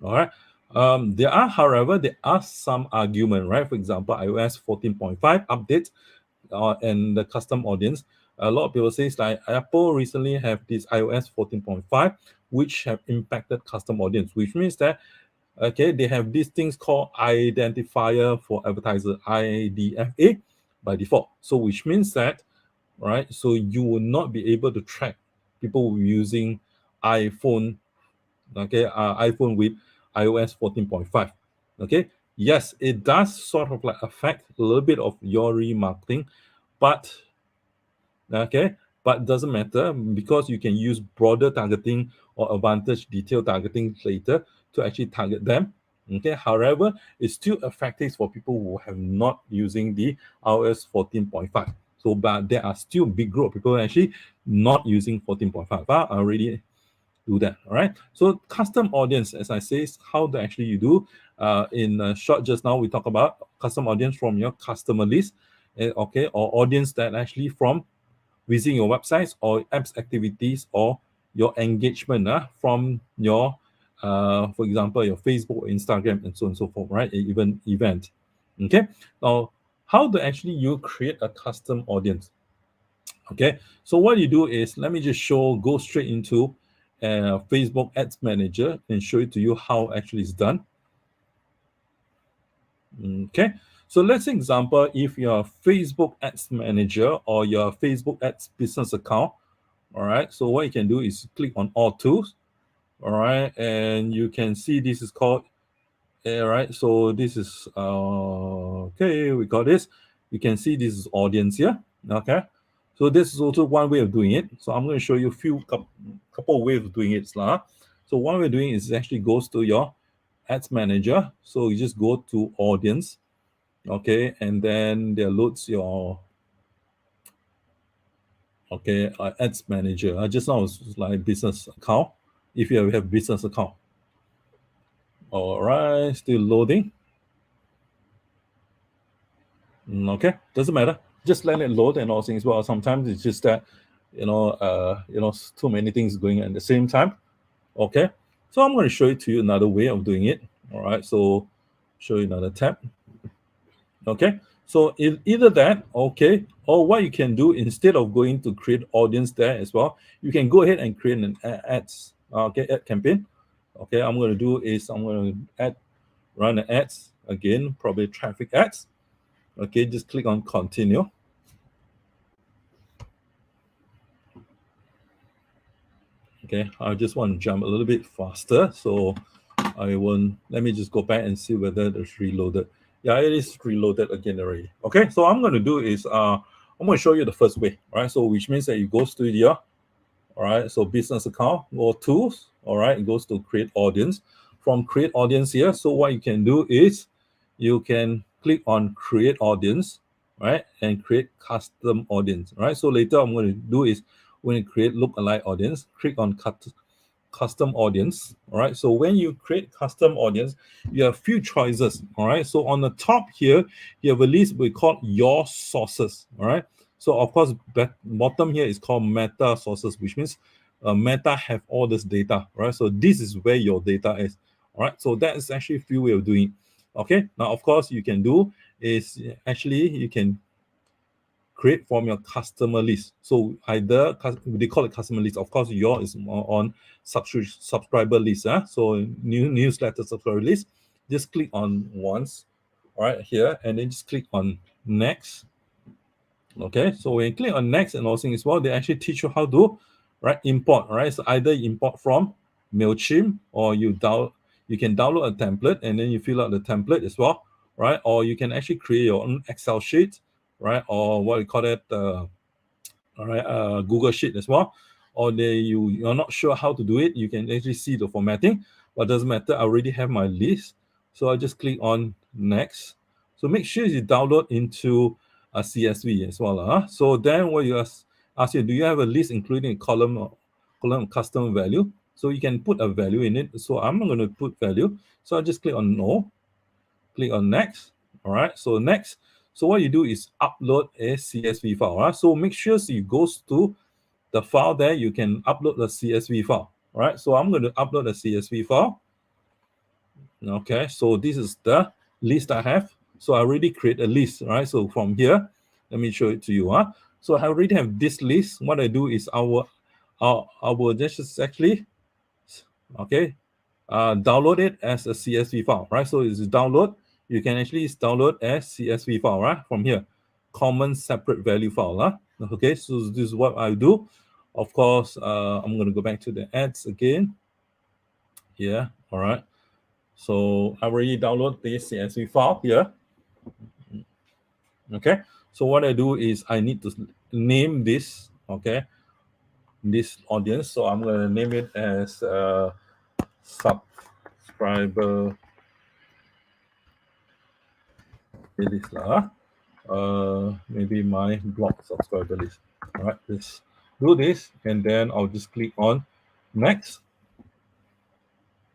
right. However, there are some argument, right? For example, iOS 14.5 update and the custom audience. A lot of people say like Apple recently have this iOS 14.5, which have impacted custom audience, which means that okay, they have these things called identifier for advertiser, IDFA, by default. So which means that, right? So you will not be able to track people using iPhone, okay, iPhone with iOS 14.5. Okay, yes, it does sort of like affect a little bit of your remarketing, but okay, but doesn't matter because you can use broader targeting or advantage detailed targeting later to actually target them. Okay, however, it's still effective for people who have not using the iOS 14.5. So, but there are still big group of people actually not using 14.5. I already do that. All right, so custom audience, as I say, is how to actually you do in short. Just now we talk about custom audience from your customer list, okay, or audience that actually from visiting your websites or apps activities or your engagement from your for example your Facebook, Instagram, and so on and so forth, right? Even event. Okay, now how to actually you create a custom audience? Okay, so what you do is, let me just go straight into Facebook Ads Manager and show it to you how actually it's done. Okay, so let's say example, if your Facebook Ads Manager or your Facebook Ads business account, All right. So what you can do is click on all tools. All right, and you can see this is called. All right. So this is okay. We got this. You can see this is audience here. Okay. So this is also one way of doing it. So I'm going to show you a couple of ways of doing it. So one way of doing it is actually goes to your ads manager. So you just go to audience, okay, and then there loads your ads manager. Just now it's like business account. If you have business account, all right, still loading. Okay, doesn't matter. Just let it load and all things. Well, sometimes it's just that too many things going at the same time. Okay, so I'm going to show it to you another way of doing it. All right, so show you another tab. Okay, so either that, okay, or what you can do instead of going to create audience there as well, you can go ahead and create an ads, ad campaign. Okay, I'm going to do is I'm going to run an ads again, probably traffic ads. Okay, just click on continue. Okay, I just want to jump a little bit faster, so I won't. Let me just go back and see whether it's reloaded. Yeah, it is reloaded again already. Okay, so I'm going to do is I'm going to show you the first way. All right, so which means that you go to your so business account or tools. All right, it goes to create audience. From create audience here, so what you can do is you can click on create audience, right, and create custom audience. Right, so later I'm going to do is when you create lookalike audience, click on custom audience. All right, so when you create custom audience, you have a few choices. All right, so on the top here you have a list we call your sources. All right, so of course bottom here is called meta sources, which means meta have all this data. Right, so this is where your data is. All right, so that is actually a few way of doing it. Okay, now of course you can do is actually you can create from your customer list. So either they call it customer list. Of course, your is on subscriber list. So newsletter subscriber list. Just click on once, all right, here, and then just click on next. Okay, so when you click on next and all things as well, they actually teach you how to import. Right, so either import from MailChimp or you can download a template and then you fill out the template as well, right? Or you can actually create your own Excel sheet, right? Or what we call that, Google Sheet as well. Or you're not sure how to do it, you can actually see the formatting, but doesn't matter. I already have my list, so I just click on next. So make sure you download into a CSV as well. So then what you ask you, do you have a list including a column custom value? So you can put a value in it. So I'm not going to put value. So I just click on no, click on next. All right. So next. So what you do is upload a CSV file. So make sure you goes to the file there. You can upload the CSV file. All right. So I'm going to upload a CSV file. Okay. So this is the list I have. So I already create a list. Right. So from here, let me show it to you. So I already have this list. What I do is I will just actually download it as a CSV file, right? So it's download. You can actually download as CSV file, right? From here, common separate value file. Okay, so this is what I do. Of course, I'm going to go back to the ads again. Yeah, all right. So I already download this CSV file here. Okay, so what I do is I need to name this, okay, this audience. So I'm going to name it as subscriber list maybe my blog subscriber list. All right, let's do this, and then I'll just click on next.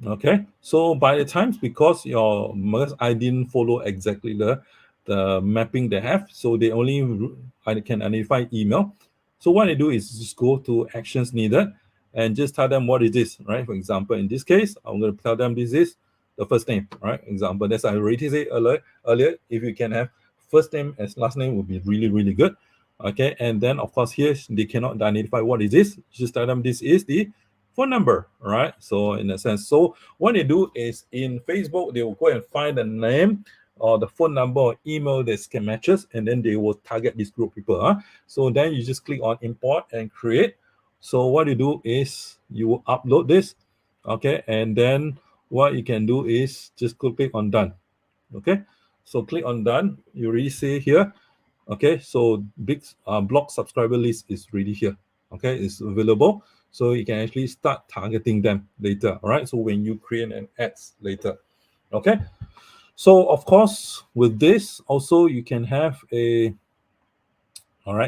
Okay, so by the times, because I didn't follow exactly the mapping they have, so they only I can identify email. So what I do is just go to actions needed and just tell them what is this, right? For example, in this case, I'm going to tell them this is the first name, right? Example, that's I already said earlier. If you can have first name as last name, would be really, really good. Okay, and then of course here they cannot identify what is this. Just tell them this is the phone number, right? So in a sense, so what they do is in Facebook, they will go and find the name or the phone number or email that can matches, and then they will target this group of people. So then you just click on import and create So what you do is you upload this, okay, and then what you can do is just click on done. Okay, so click on done. You already see here. Okay, so big blog subscriber list is already here. Okay, it's available, so you can actually start targeting them later. All right, so when you create an ads later. Okay, so of course with this also you can have a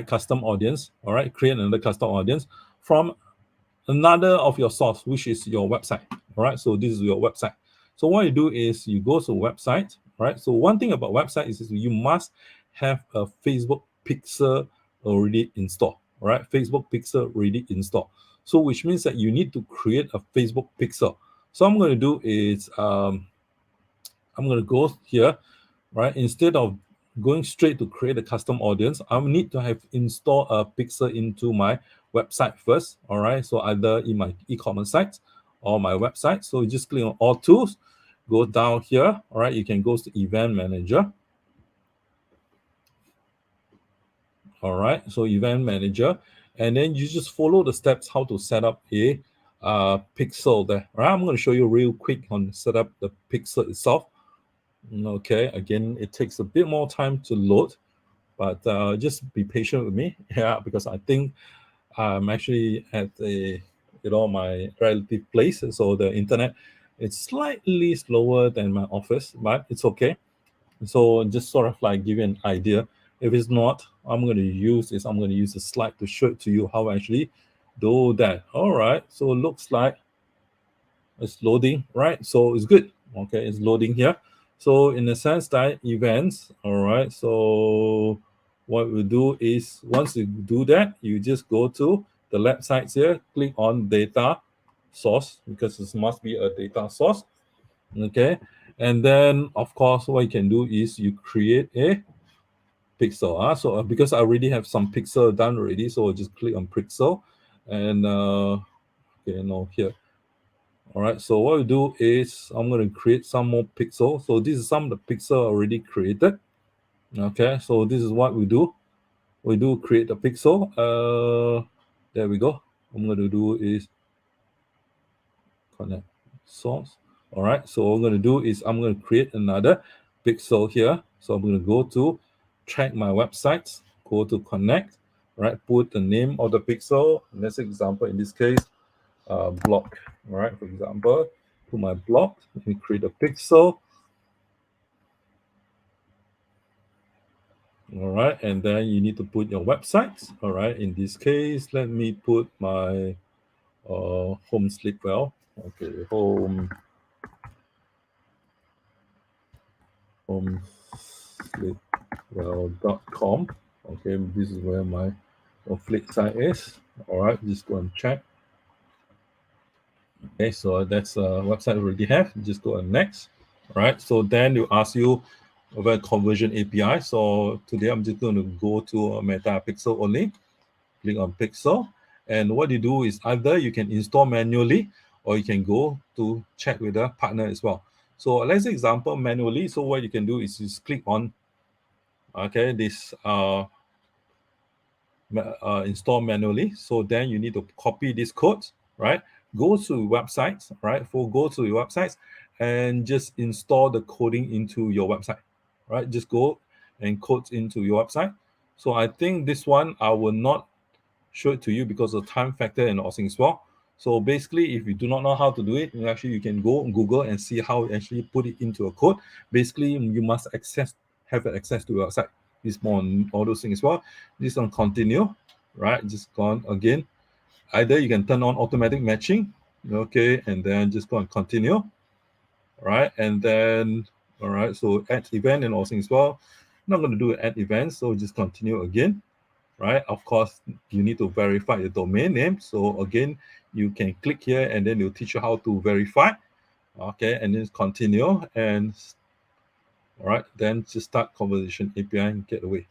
custom audience. All right, create another custom audience from another of your source, which is your website. All right, so this is your website. So what you do is you go to website. All right, so one thing about website is you must have a Facebook pixel already installed. All right, Facebook pixel already installed. So which means that you need to create a Facebook pixel. So I'm going to do is I'm going to go here, right? Instead of going straight to create a custom audience, I will need to have installed a pixel into my website first. All right, so either in my e-commerce site or my website. So you just click on all tools, go down here. All right, you can go to event manager. All right, so event manager, and then you just follow the steps how to set up a pixel there. All right, I'm going to show you real quick on set up the pixel itself. Okay, again, it takes a bit more time to load, but just be patient with me. Yeah, because I think I'm actually at my relative place, so the internet it's slightly slower than my office, but it's okay. So just sort of like give you an idea. If it's not, I'm going to use a slide to show it to you how I actually do that. All right, so it looks like it's loading, right? So it's good. Okay, it's loading here. So in the sense that events, all right. So what we do is once you do that, you just go to the left side here, click on data source because this must be a data source. Okay, and then of course what you can do is you create a pixel. So because I already have some pixel done already, so I'll just click on pixel and okay, no here. All right, so what we do is I'm going to create some more pixels. So this is some of the pixel already created. Okay, so this is what we do. We do create a pixel. There we go. I'm going to do is connect source. All right, so what I'm going to do is I'm going to create another pixel here. So I'm going to go to track my websites, go to connect, right? Put the name of the pixel. Let's example in this case, blog. All right, for example, to my blog, let me create a pixel. All right, and then you need to put your websites. All right, in this case, let me put my home sleepwell. Okay, homesleepwell.com. Okay, this is where my flick site is. All right, just go and check. Okay, so that's a website we already have. Just go on next. All right, so then you ask you about conversion API. So today I'm just going to go to a meta pixel only. Click on pixel, and what you do is either you can install manually or you can go to check with a partner as well. So let's say example manually. So what you can do is just click on this install manually. So then you need to copy this code, right? Go to websites, right? Go to your websites and just install the coding into your website, right? Just go and code into your website. So I think this one I will not show it to you because of time factor and all things as well. So basically, if you do not know how to do it, you can go on Google and see how you actually put it into a code. Basically, you must have access to your website. This more on all those things as well. This on continue, right? Just go on again. Either you can turn on automatic matching, okay, and then just go and continue, right? And then all right, so add event and all things as well. I'm not going to do add event, so just continue again, right? Of course, you need to verify the domain name. So again, you can click here and then they'll teach you how to verify. Okay, and then continue and all right, then just start conversation API and gateway.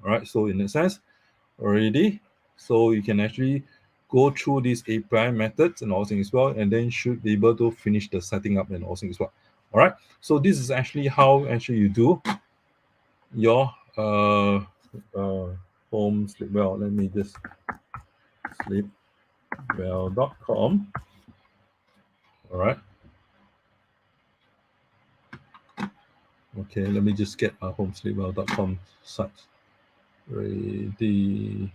All right, so in a sense, already, so you can actually go through these API methods and all things as well, and then should be able to finish the setting up and all things as well. All right, so this is actually how you do your home sleep well. Let me just sleepwell.com. All right. Okay, let me just get my homesleepwell.com site ready.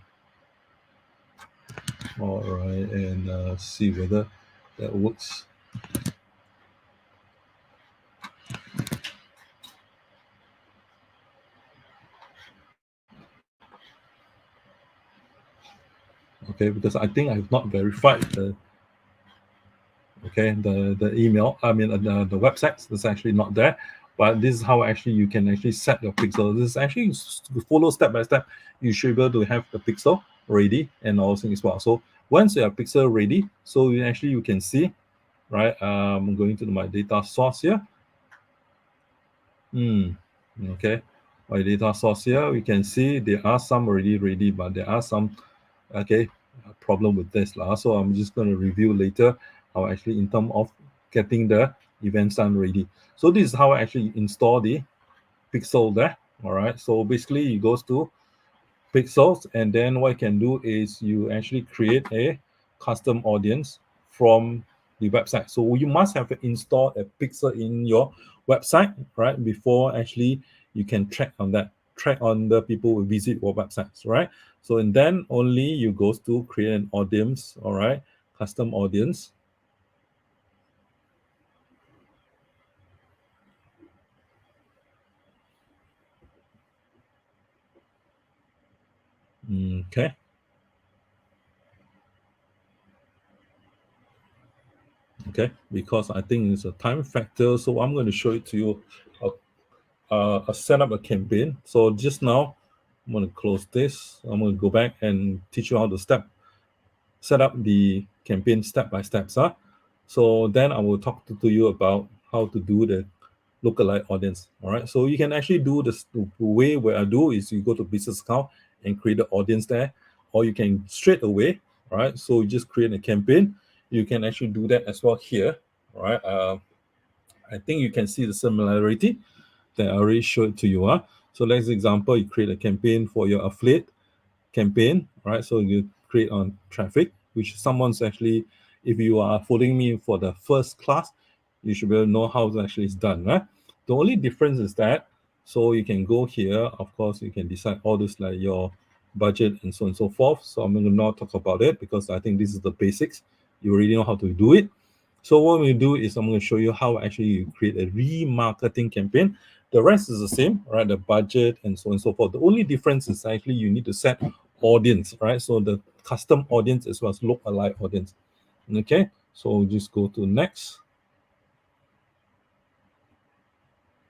All right, and see whether that works. Okay, because I think I've not verified the email. I mean the website is actually not there. But this is how actually you can actually set your pixel. This is actually to follow step by step. You should be able to have the pixel ready and all things as well. So once you have pixel ready, so you can see, right? I'm going to my data source here. Okay, my data source here, we can see there are some already ready, but there are some problem with this lah. So I'm just going to review later how actually in terms of getting the event sign ready. So this is how I actually install the pixel there. All right, so basically you goes to pixels, and then what you can do is you actually create a custom audience from the website. So you must have installed a pixel in your website, right, before actually you can track on the people who visit your websites, right? So and then only you goes to create an audience, all right, custom audience. Okay. Okay, because I think it's a time factor, so I'm going to show it to you. Set up a campaign. So just now, I'm going to close this. I'm going to go back and teach you how to set up the campaign step by step. So then I will talk to you about how to do the lookalike audience. All right. So you can actually do this. The way where I do is you go to business account and create the audience there, or you can straight away. All right. So you just create a campaign. You can actually do that as well here. All right. I think you can see the similarity that I already showed to you. So let's example, you create a campaign for your affiliate campaign, right? So you create on traffic, which someone's actually, if you are following me for the first class, you should be able to know how it actually is done, right? The only difference is that, so you can go here, of course, you can decide all this like your budget and so on and so forth. So I'm going to not talk about it because I think this is the basics. You already know how to do it. So what we do is I'm going to show you how actually you create a remarketing campaign. The rest is the same, right? The budget and so on and so forth. The only difference is actually you need to set audience, right? So the custom audience as well as lookalike audience. Okay, so just go to next.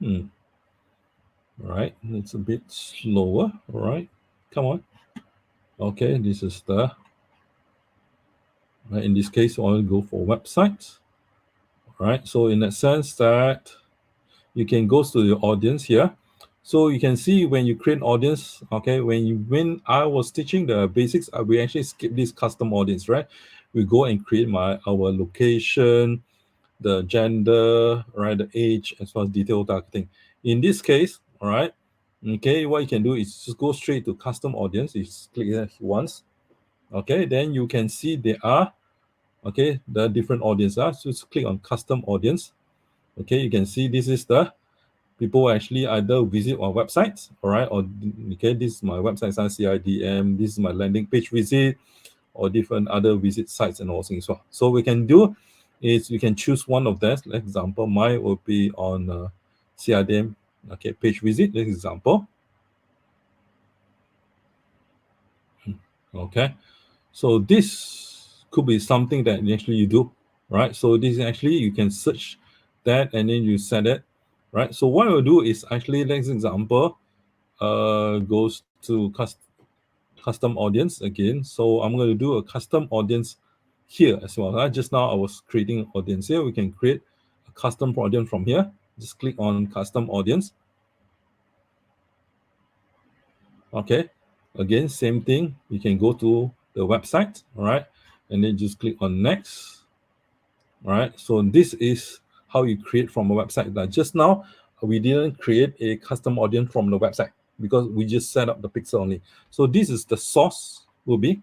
All right, it's a bit slower. All right, come on. Okay, this is the, right, in this case, I'll go for websites. All right, so in that sense that you can go to your audience here. So you can see when you create audience, okay, when I was teaching the basics, we actually skip this custom audience, right? We go and create our location, the gender, right, the age, as well as detailed targeting. In this case, all right, okay, what you can do is just go straight to custom audience. You just click here once, okay, then you can see there are, okay, the different audience. So just click on custom audience. Okay, you can see this is the people actually either visit our websites, all right, or okay, this is my website, CIDM, this is my landing page visit, or different other visit sites and all things as well. So we can do is you can choose one of that. For example, mine will be on CIDM, okay, page visit, this example. Okay, so this could be something that actually you do, right? So this is actually, you can search that and then you set it, right? So what I will do is actually, next example, goes to custom audience again. So I'm going to do a custom audience here as well. Right? Just now I was creating an audience here. We can create a custom audience from here. Just click on custom audience. Okay, again, same thing. You can go to the website, all right, and then just click on next. All right, so this is how you create from a website. Like just now, we didn't create a custom audience from the website because we just set up the pixel only. So this is the source will be,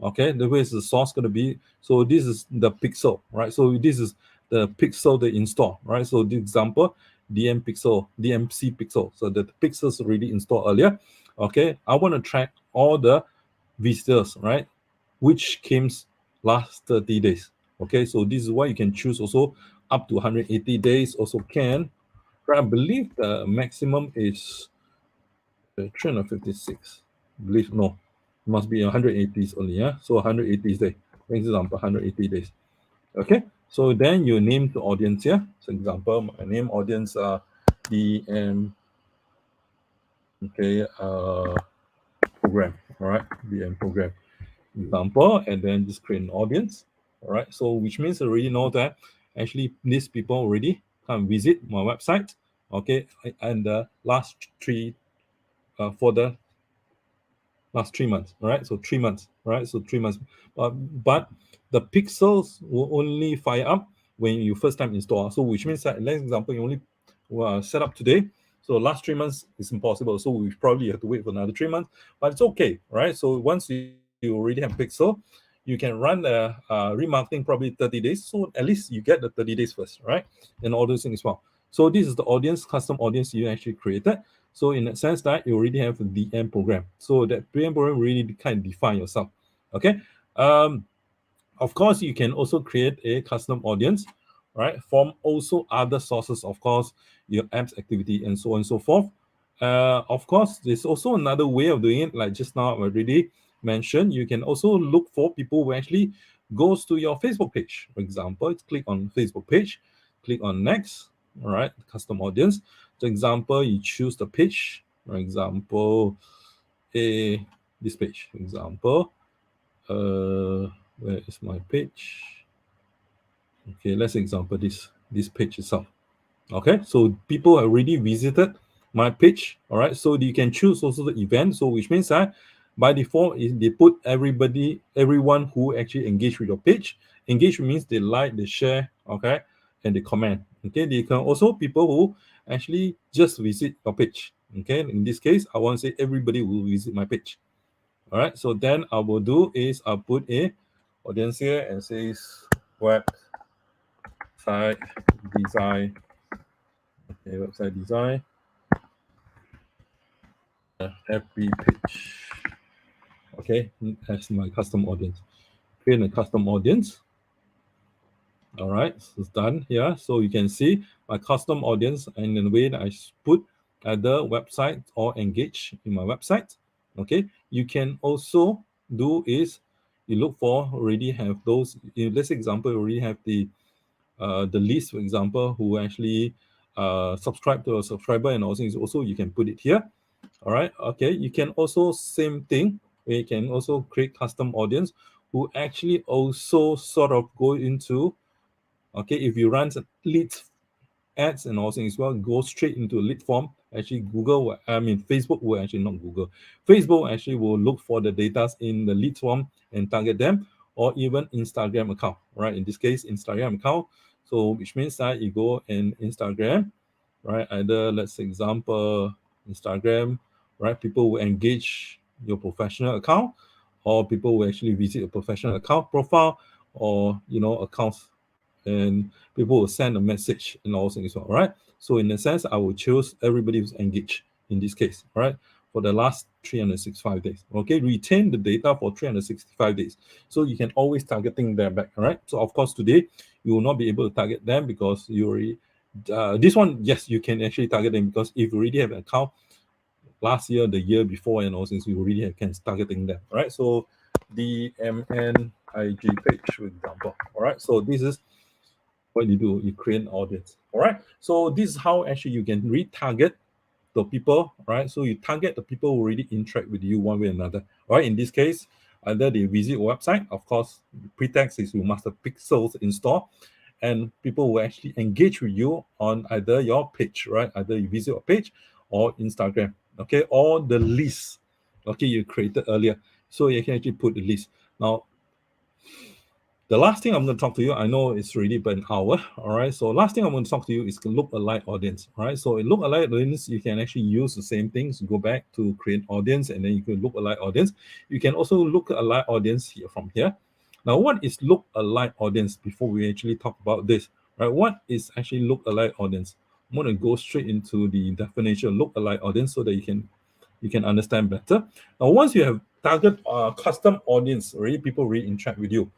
Okay, the way is the source going to be. So this is the pixel, right? So this is the pixel they install, right? So the example, DM pixel, DMC pixel. So the pixels already installed earlier. Okay, I want to track all the visitors, right? Which came last 30 days. Okay, so this is why you can choose also up to 180 days also can. Right, I believe the maximum is 356. Believe no, must be 180s only. Yeah, so 180 days. For example, 180 days. Okay, so then you name the audience here. So example, my name audience DM. Okay, program. All right, DM program example, and then just create an audience. All right, so which means I already know that actually these people already come visit my website. Okay, and the last three for the last 3 months. All right, so 3 months. All right, so 3 months. But the pixels will only fire up when you first time install. So which means that, let's example, you only set up today. So last 3 months is impossible. So we probably have to wait for another 3 months, but it's okay, right? So once you already have pixel, you can run the remarketing probably 30 days. So at least you get the 30 days first, right? And all those things as well. So this is the audience, custom audience you actually created. So in that sense that you already have the DM program. So that DM program really kind of define yourself. Okay. Of course, you can also create a custom audience, right? From also other sources, of course, your apps activity and so on and so forth. Of course, there's also another way of doing it. Like just now, I already mentioned, you can also look for people who actually goes to your Facebook page. For example, click on Facebook page, click on next. All right, custom audience. For example, you choose the page. For example, a this page. For example, where is my page? Okay, let's example this page itself. Okay, so people already visited my page. All right, so you can choose also the event. So which means that by default they put everyone who actually engage with your page. Engage means they like, they share, okay, and they comment. Okay, they can also people who actually just visit your page. Okay, in this case, I want to say everybody will visit my page. All right, so then I will do is I'll put a audience here and says website design. Okay, website design. Every page. Okay, that's my custom audience. Create a custom audience. All right, so it's done here. So you can see my custom audience and the way that I put either website or engage in my website. Okay, you can also do is you look for already have those. In this example, you already have the list, for example, who actually subscribe to a subscriber and also you can put it here. All right, okay, you can also same thing. You can also create custom audience who actually also sort of go into, okay, if you run lead ads and all things as well, go straight into a lead form. Actually, Facebook will actually not Google. Facebook actually will look for the data in the lead form and target them, or even Instagram account, right? In this case, Instagram account. So which means that you go in Instagram, right? Either let's say example Instagram, right? People will engage your professional account, or people will actually visit a professional account profile, or accounts, and people will send a message and all things as well, right? So in a sense, I will choose everybody who's engaged in this case, right? For the last 365 days. Okay, retain the data for 365 days. So you can always targeting them back, all right? So of course today you will not be able to target them because you already this one, yes, you can actually target them because if you already have an account last year, the year before, and all since you already have can targeting them, all right? So the MNIG page, for example, all right? So this is what you do, you create an audience. All right, so this is how actually you can retarget the people. Right, so you target the people who already interact with you one way or another. All right, in this case, either they visit a website, of course the pretext is you must have pixels installed, and people will actually engage with you on either your page, right? Either you visit a page or Instagram, okay, or the list, okay, you created earlier. So you can actually put the list. Now The last thing I'm going to talk to you, I know it's already been an hour, all right? So last thing I'm going to talk to you is lookalike audience, all right? So in lookalike audience, you can actually use the same things. Go back to create audience, and then you can lookalike audience. You can also lookalike audience here from here. Now, what is lookalike audience before we actually talk about this, right? What is actually lookalike audience? I'm going to go straight into the definition of lookalike audience so that you can understand better. Now, once you have target custom audience, already people really interact with you.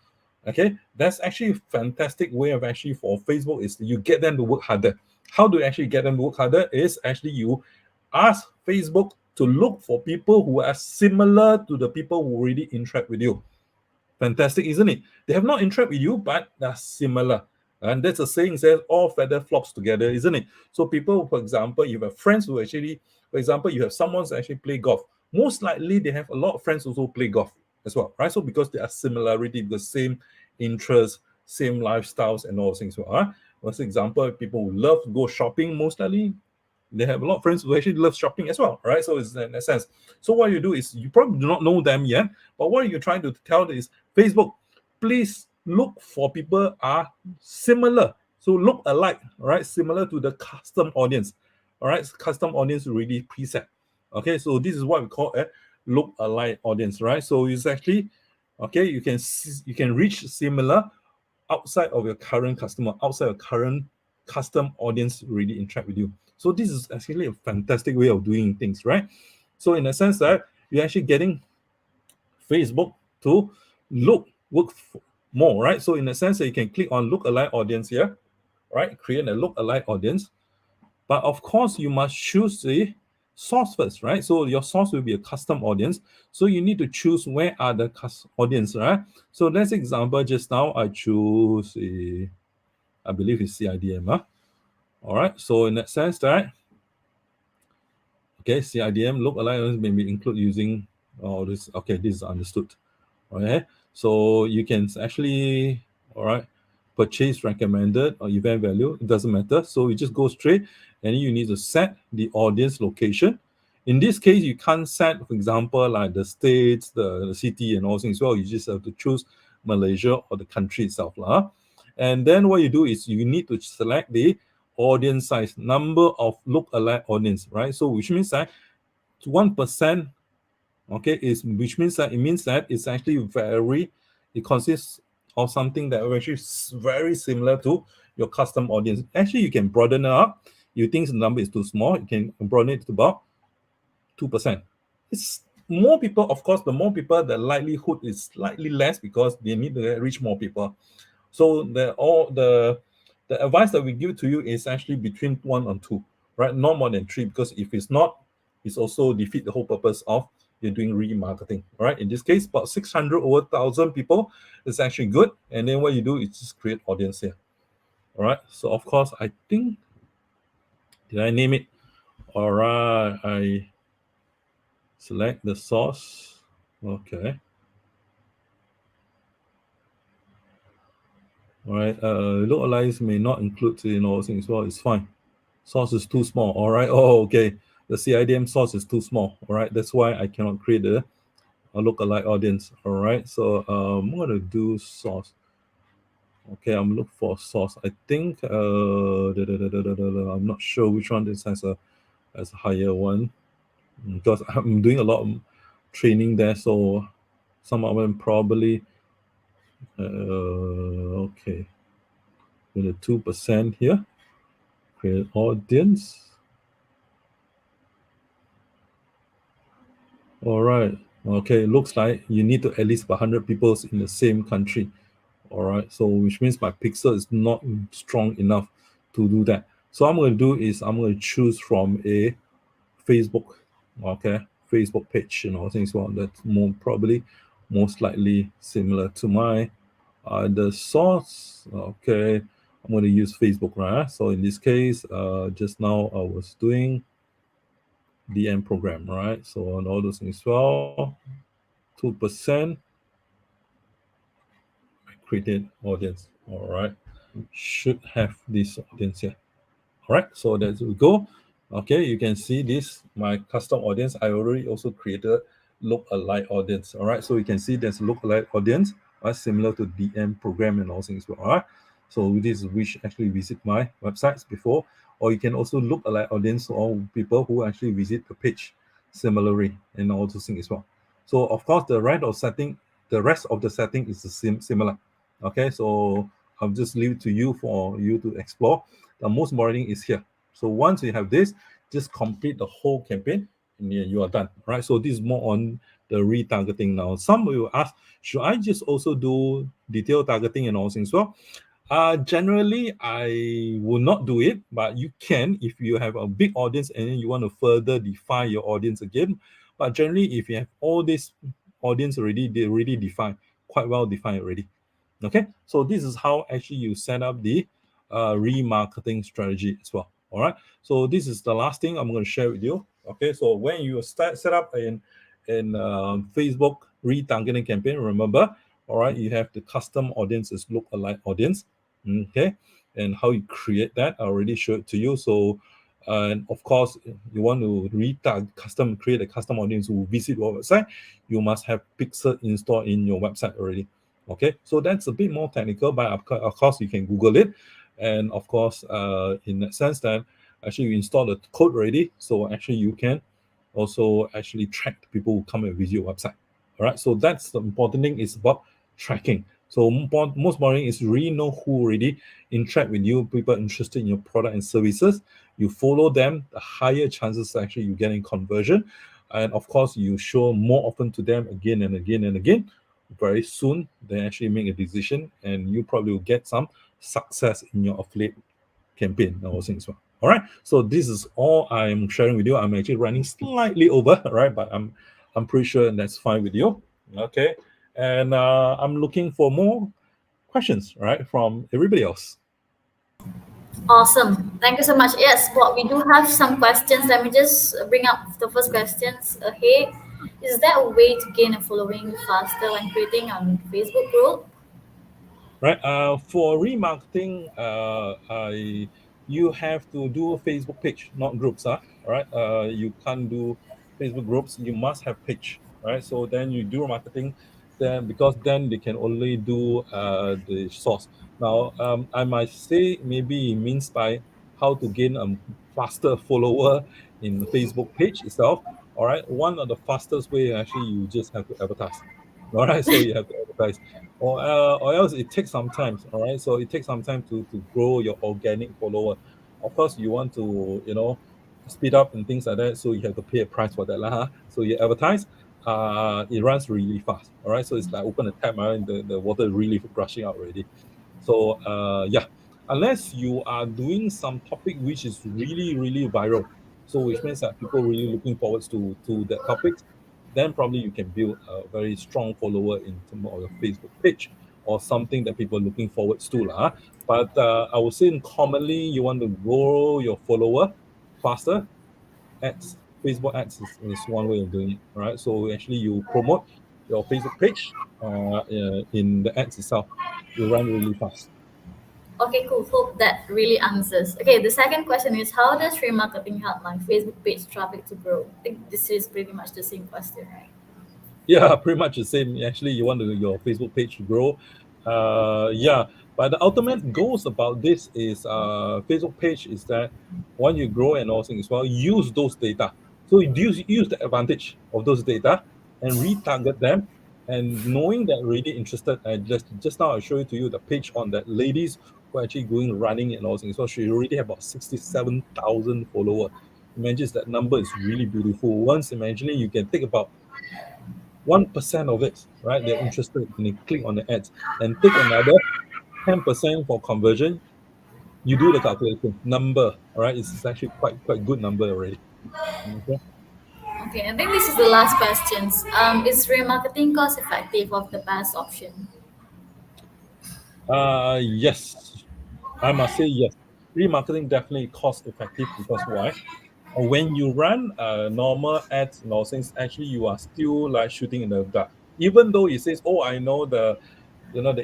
Okay, that's actually a fantastic way of actually for Facebook is you get them to work harder. How do you actually get them to work harder? Is actually you ask Facebook to look for people who are similar to the people who already interact with you. Fantastic, isn't it? They have not interact with you, but they're similar. And that's a saying says all feather flocks together, isn't it? So people, for example, you have friends who actually, for example, you have someone who actually play golf. Most likely they have a lot of friends who also play golf as well, right? So because they are similarity, the same interests, same lifestyles, and all those things. For example, people who love to go shopping, most likely they have a lot of friends who actually love shopping as well, right? So it's in that sense. So what you do is you probably do not know them yet, but what you're trying to tell is Facebook, please look for people are similar. So look alike, right? Similar to the custom audience. All right, custom audience really preset. Okay, so this is what we call a look alike audience, right? So it's actually okay, you can reach similar outside of your current customer, outside your current custom audience really interact with you. So this is actually a fantastic way of doing things, right? So in a sense that you're actually getting Facebook to work more, right? So in a sense that you can click on lookalike audience here, right? Create a lookalike audience. But of course, you must choose the source first, right? So your source will be a custom audience. So you need to choose where are the audience, right? So let's example, just now I choose I believe it's CIDM. All right. So in that sense, that okay, CIDM lookalike audience may be include using all this. Okay, this is understood. Okay. So you can actually, all right, purchase recommended or event value. It doesn't matter. So you just go straight and you need to set the audience location. In this case, you can't set, for example, like the states, the city, and all things. Well, you just have to choose Malaysia or the country itself. And then what you do is you need to select the audience size, number of lookalike audience, right? So which means that 1%, okay, which means that it means that it's actually it consists of something that actually is very similar to your custom audience. Actually, you can broaden it up. You think the number is too small, you can broaden it to about 2%. It's more people, of course, the more people, the likelihood is slightly less because they need to reach more people. So the advice that we give to you is actually between 1 and 2, right? Not more than 3, because if it's not, it's also defeat the whole purpose of you're doing remarketing, right? In this case, about 600 over 1,000 people is actually good. And then what you do is just create audience here. All right. So of course, I think, did I name it? All right. I select the source. Okay. All right. Lookalikes may not include, things. Well, it's fine. Source is too small. All right. Oh, okay. The CIDM source is too small. All right. That's why I cannot create a lookalike audience. All right. So I'm going to do source. Okay, I'm looking for source. I think I'm not sure which one this has a higher one, because I'm doing a lot of training there, so some of them probably okay. With a 2% here, create audience. All right. Okay, looks like you need to at least 100 people in the same country. All right, so which means my pixel is not strong enough to do that. So I'm going to do is I'm going to choose from a Facebook, okay, Facebook page, things well that's probably most likely similar to my the source. Okay, I'm going to use Facebook, right? So in this case, just now I was doing DM program, right? So on all those things, well, 2%. Created audience. All right, should have this audience here. All right, so there we go. Okay, you can see this my custom audience. I already also created lookalike audience. All right, so you can see there's lookalike audience. similar to DM program and all things as well. All right. So this is which actually visit my websites before, or you can also look like audience or people who actually visit the page similarly and all those things as well. So of course the rest of the setting is the similar. Okay, so I'll just leave it to you for you to explore. The most important is here. So once you have this, just complete the whole campaign and you are done. Right. So this is more on the retargeting now. Some will ask, should I just also do detailed targeting and all things? Well, generally, I will not do it, but you can if you have a big audience and then you want to further define your audience again. But generally, if you have all this audience already, they already defined, quite well defined already. Okay, so this is how actually you set up the remarketing strategy as well. All right, so this is the last thing I'm going to share with you. Okay, so when you set up in Facebook retargeting campaign, remember, all right, you have the custom audiences, lookalike audience. Okay, and how you create that, I already showed to you. So and of course, you want to create a custom audience who visit your website, you must have pixel installed in your website already. Okay, so that's a bit more technical, but of course you can Google it. And of course, in that sense that actually you install the code already, so actually you can also actually track the people who come and visit your website. All right, so that's the important thing is about tracking. So most boring is really know who already interact with you, people interested in your product and services. You follow them, the higher chances actually you getting conversion. And of course, you show more often to them again and again and again. Very soon, they actually make a decision, and you probably will get some success in your affiliate campaign and all things. All right. So this is all I'm sharing with you. I'm actually running slightly over, right? But I'm pretty sure that's fine with you. Okay. And I'm looking for more questions, right, from everybody else.
Awesome. Thank you so much. Yes, but we do have some questions. Let me just bring up the first questions ahead. Is there a way to gain a following faster when creating a Facebook group?
Right. For remarketing, you have to do a Facebook page, not groups. All right. You can't do Facebook groups. You must have page. Right. So then you do marketing, then because then they can only do the source. Now, I might say maybe it means by how to gain a faster follower in the Facebook page itself. All right. One of the fastest way actually you just have to advertise. All right. So you have to advertise or else it takes some time. All right, so it takes some time to grow your organic follower. Of course, you want to speed up and things like that, so you have to pay a price for that lah. So you advertise, it runs really fast. All right, so it's like open a tap, and the water really rushing out already. So yeah, unless you are doing some topic which is really viral, so which means that people really looking forward to that topic, then probably you can build a very strong follower in terms of your Facebook page or something that people are looking forward to lah. But I would say commonly you want to grow your follower faster. Ads, Facebook ads is one way of doing it. All right, so actually you promote your Facebook page in the ads itself. You run really fast.
Okay, cool. Hope that really answers. Okay, the second question is how does remarketing help my Facebook page traffic to grow? I think this is pretty much the same question, right?
Yeah, pretty much the same. Actually, you want your Facebook page to grow. Yeah, but the ultimate goals about this is Facebook page is that when you grow and all things, well, use those data. So you use the advantage of those data and retarget them. And knowing that really interested, and just now I show you to you the page on that ladies who are actually going running and all things. So she already have about 67,000 followers. Imagine that number is really beautiful. Once imagine you can take about 1% of it, right? They're interested and they click on the ads and take another 10% for conversion. You do the calculation number, all right? It's actually quite good number already. Okay.
Okay, I think this is the last questions. Is remarketing cost effective of the best option?
Yes, I must say yes. Remarketing definitely cost effective because why? When you run normal ads and all things, actually you are still like shooting in the dark. Even though it says, "Oh, I know the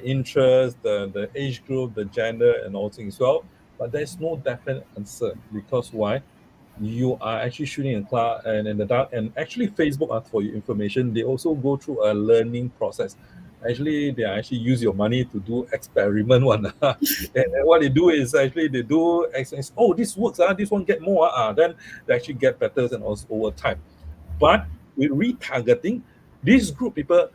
interest, the age group, the gender, and all things." Well, but there's no definite answer because why? You are actually shooting in class and in the dark. And actually, Facebook, for your information, they also go through a learning process. actually they actually use your money to do experiment one. And then what they do is actually they do exercise. Oh, this works. This one get more. Then they actually get better and also over time. But with retargeting, this group people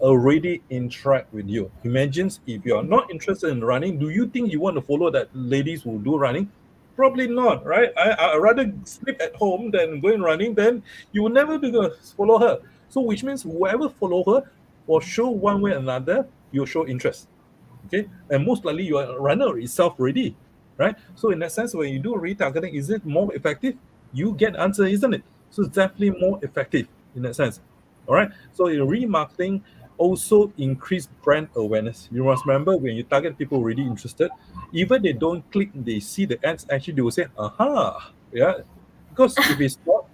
already interact with you. Imagine if you're not interested in running, do you think you want to follow that ladies who do running? Probably not, right? I rather sleep at home than going running. Then you will never be going to follow her. So which means whoever follow her for sure one way or another, you'll show interest. Okay, and most likely you are a runner itself already, right? So in that sense, when you do retargeting, is it more effective? You get answer, isn't it? So it's definitely more effective in that sense. All right. So in remarketing also increase brand awareness. You must remember when you target people really interested, even they don't click, they see the ads, actually they will say, aha, yeah. Because if it's not,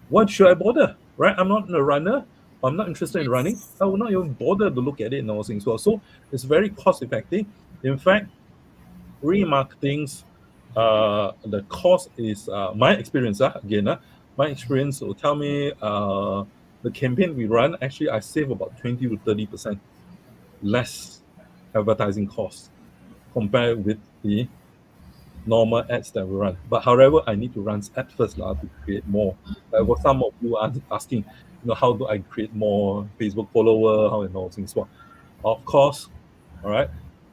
what should I bother? Right? I'm not a runner. I'm not interested in running.
Yes.
I will not even bother to look at it and all things. Well, so it's very cost effective. In fact, remarketing's the cost is my experience. Again, my experience will tell me the campaign we run actually I save about 20 to 30% less advertising costs compared with the normal ads that we run. But however, I need to run ads first to create more. Like what some of you are asking, how do I create more Facebook follower, how and all things. Well, of course, all right,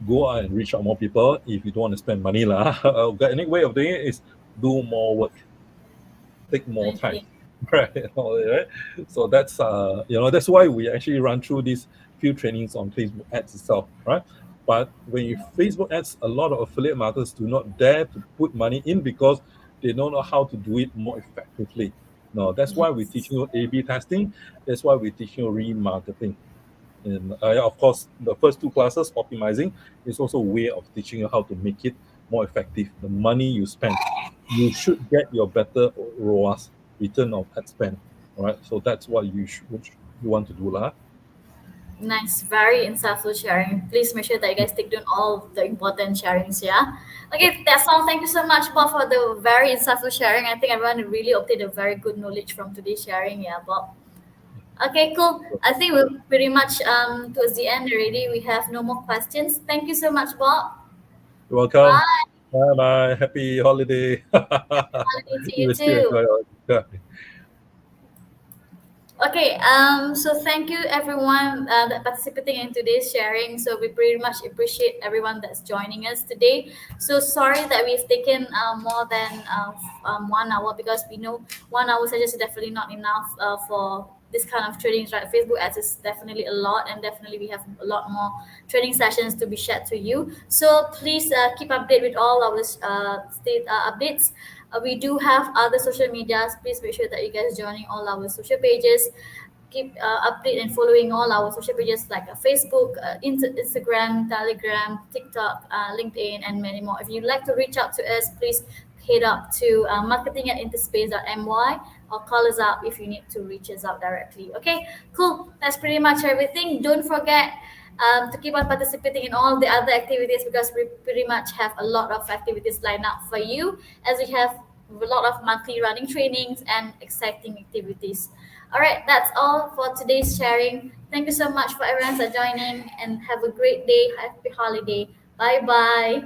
go out and reach out more people if you don't want to spend money. The unique way of doing it is do more work, take more time.
Okay.
Right, right. So that's why we actually run through these few trainings on Facebook ads itself, right? But when you Facebook ads, a lot of affiliate marketers do not dare to put money in because they don't know how to do it more effectively. No, that's why we teach
Yes.
you A/B testing. That's why we teach you remarketing. And of course, the first two classes, optimizing, is also a way of teaching you how to make it more effective. The money you spend, you should get your better ROAS, return of ad spend. All right, so that's what you want to do, lah.
Nice, very insightful sharing. Please make sure that you guys take down all the important sharings, yeah? Okay, that's all. Thank you so much, Bob, for the very insightful sharing. I think everyone really obtained a very good knowledge from today's sharing, yeah, Bob. Okay, cool. I think we're pretty much towards the end already. We have no more questions. Thank you so much, Bob.
You're welcome.
Bye.
Bye bye. Happy holiday.
Holiday to
You
you
will still
too.
enjoy it.
Okay, so thank you everyone that participating in today's sharing. So we pretty much appreciate everyone that's joining us today. So sorry that we've taken more than 1 hour because we know 1 hour is definitely not enough for this kind of trainings, right? Facebook ads is definitely a lot, and definitely we have a lot more training sessions to be shared to you. So please keep update with all our state updates. We do have other social medias. Please make sure that you guys joining all our social pages. Keep update and following all our social pages like Facebook, Instagram, Telegram, TikTok, LinkedIn, and many more. If you'd like to reach out to us, please head up to marketing@interspace.my or call us up if you need to reach us out directly. Okay, cool. That's pretty much everything. Don't forget to keep on participating in all the other activities because we pretty much have a lot of activities lined up for you as we have a lot of monthly running trainings and exciting activities. All right, that's all for today's sharing. Thank you so much for everyone for joining and have a great day. Happy holiday. Bye bye.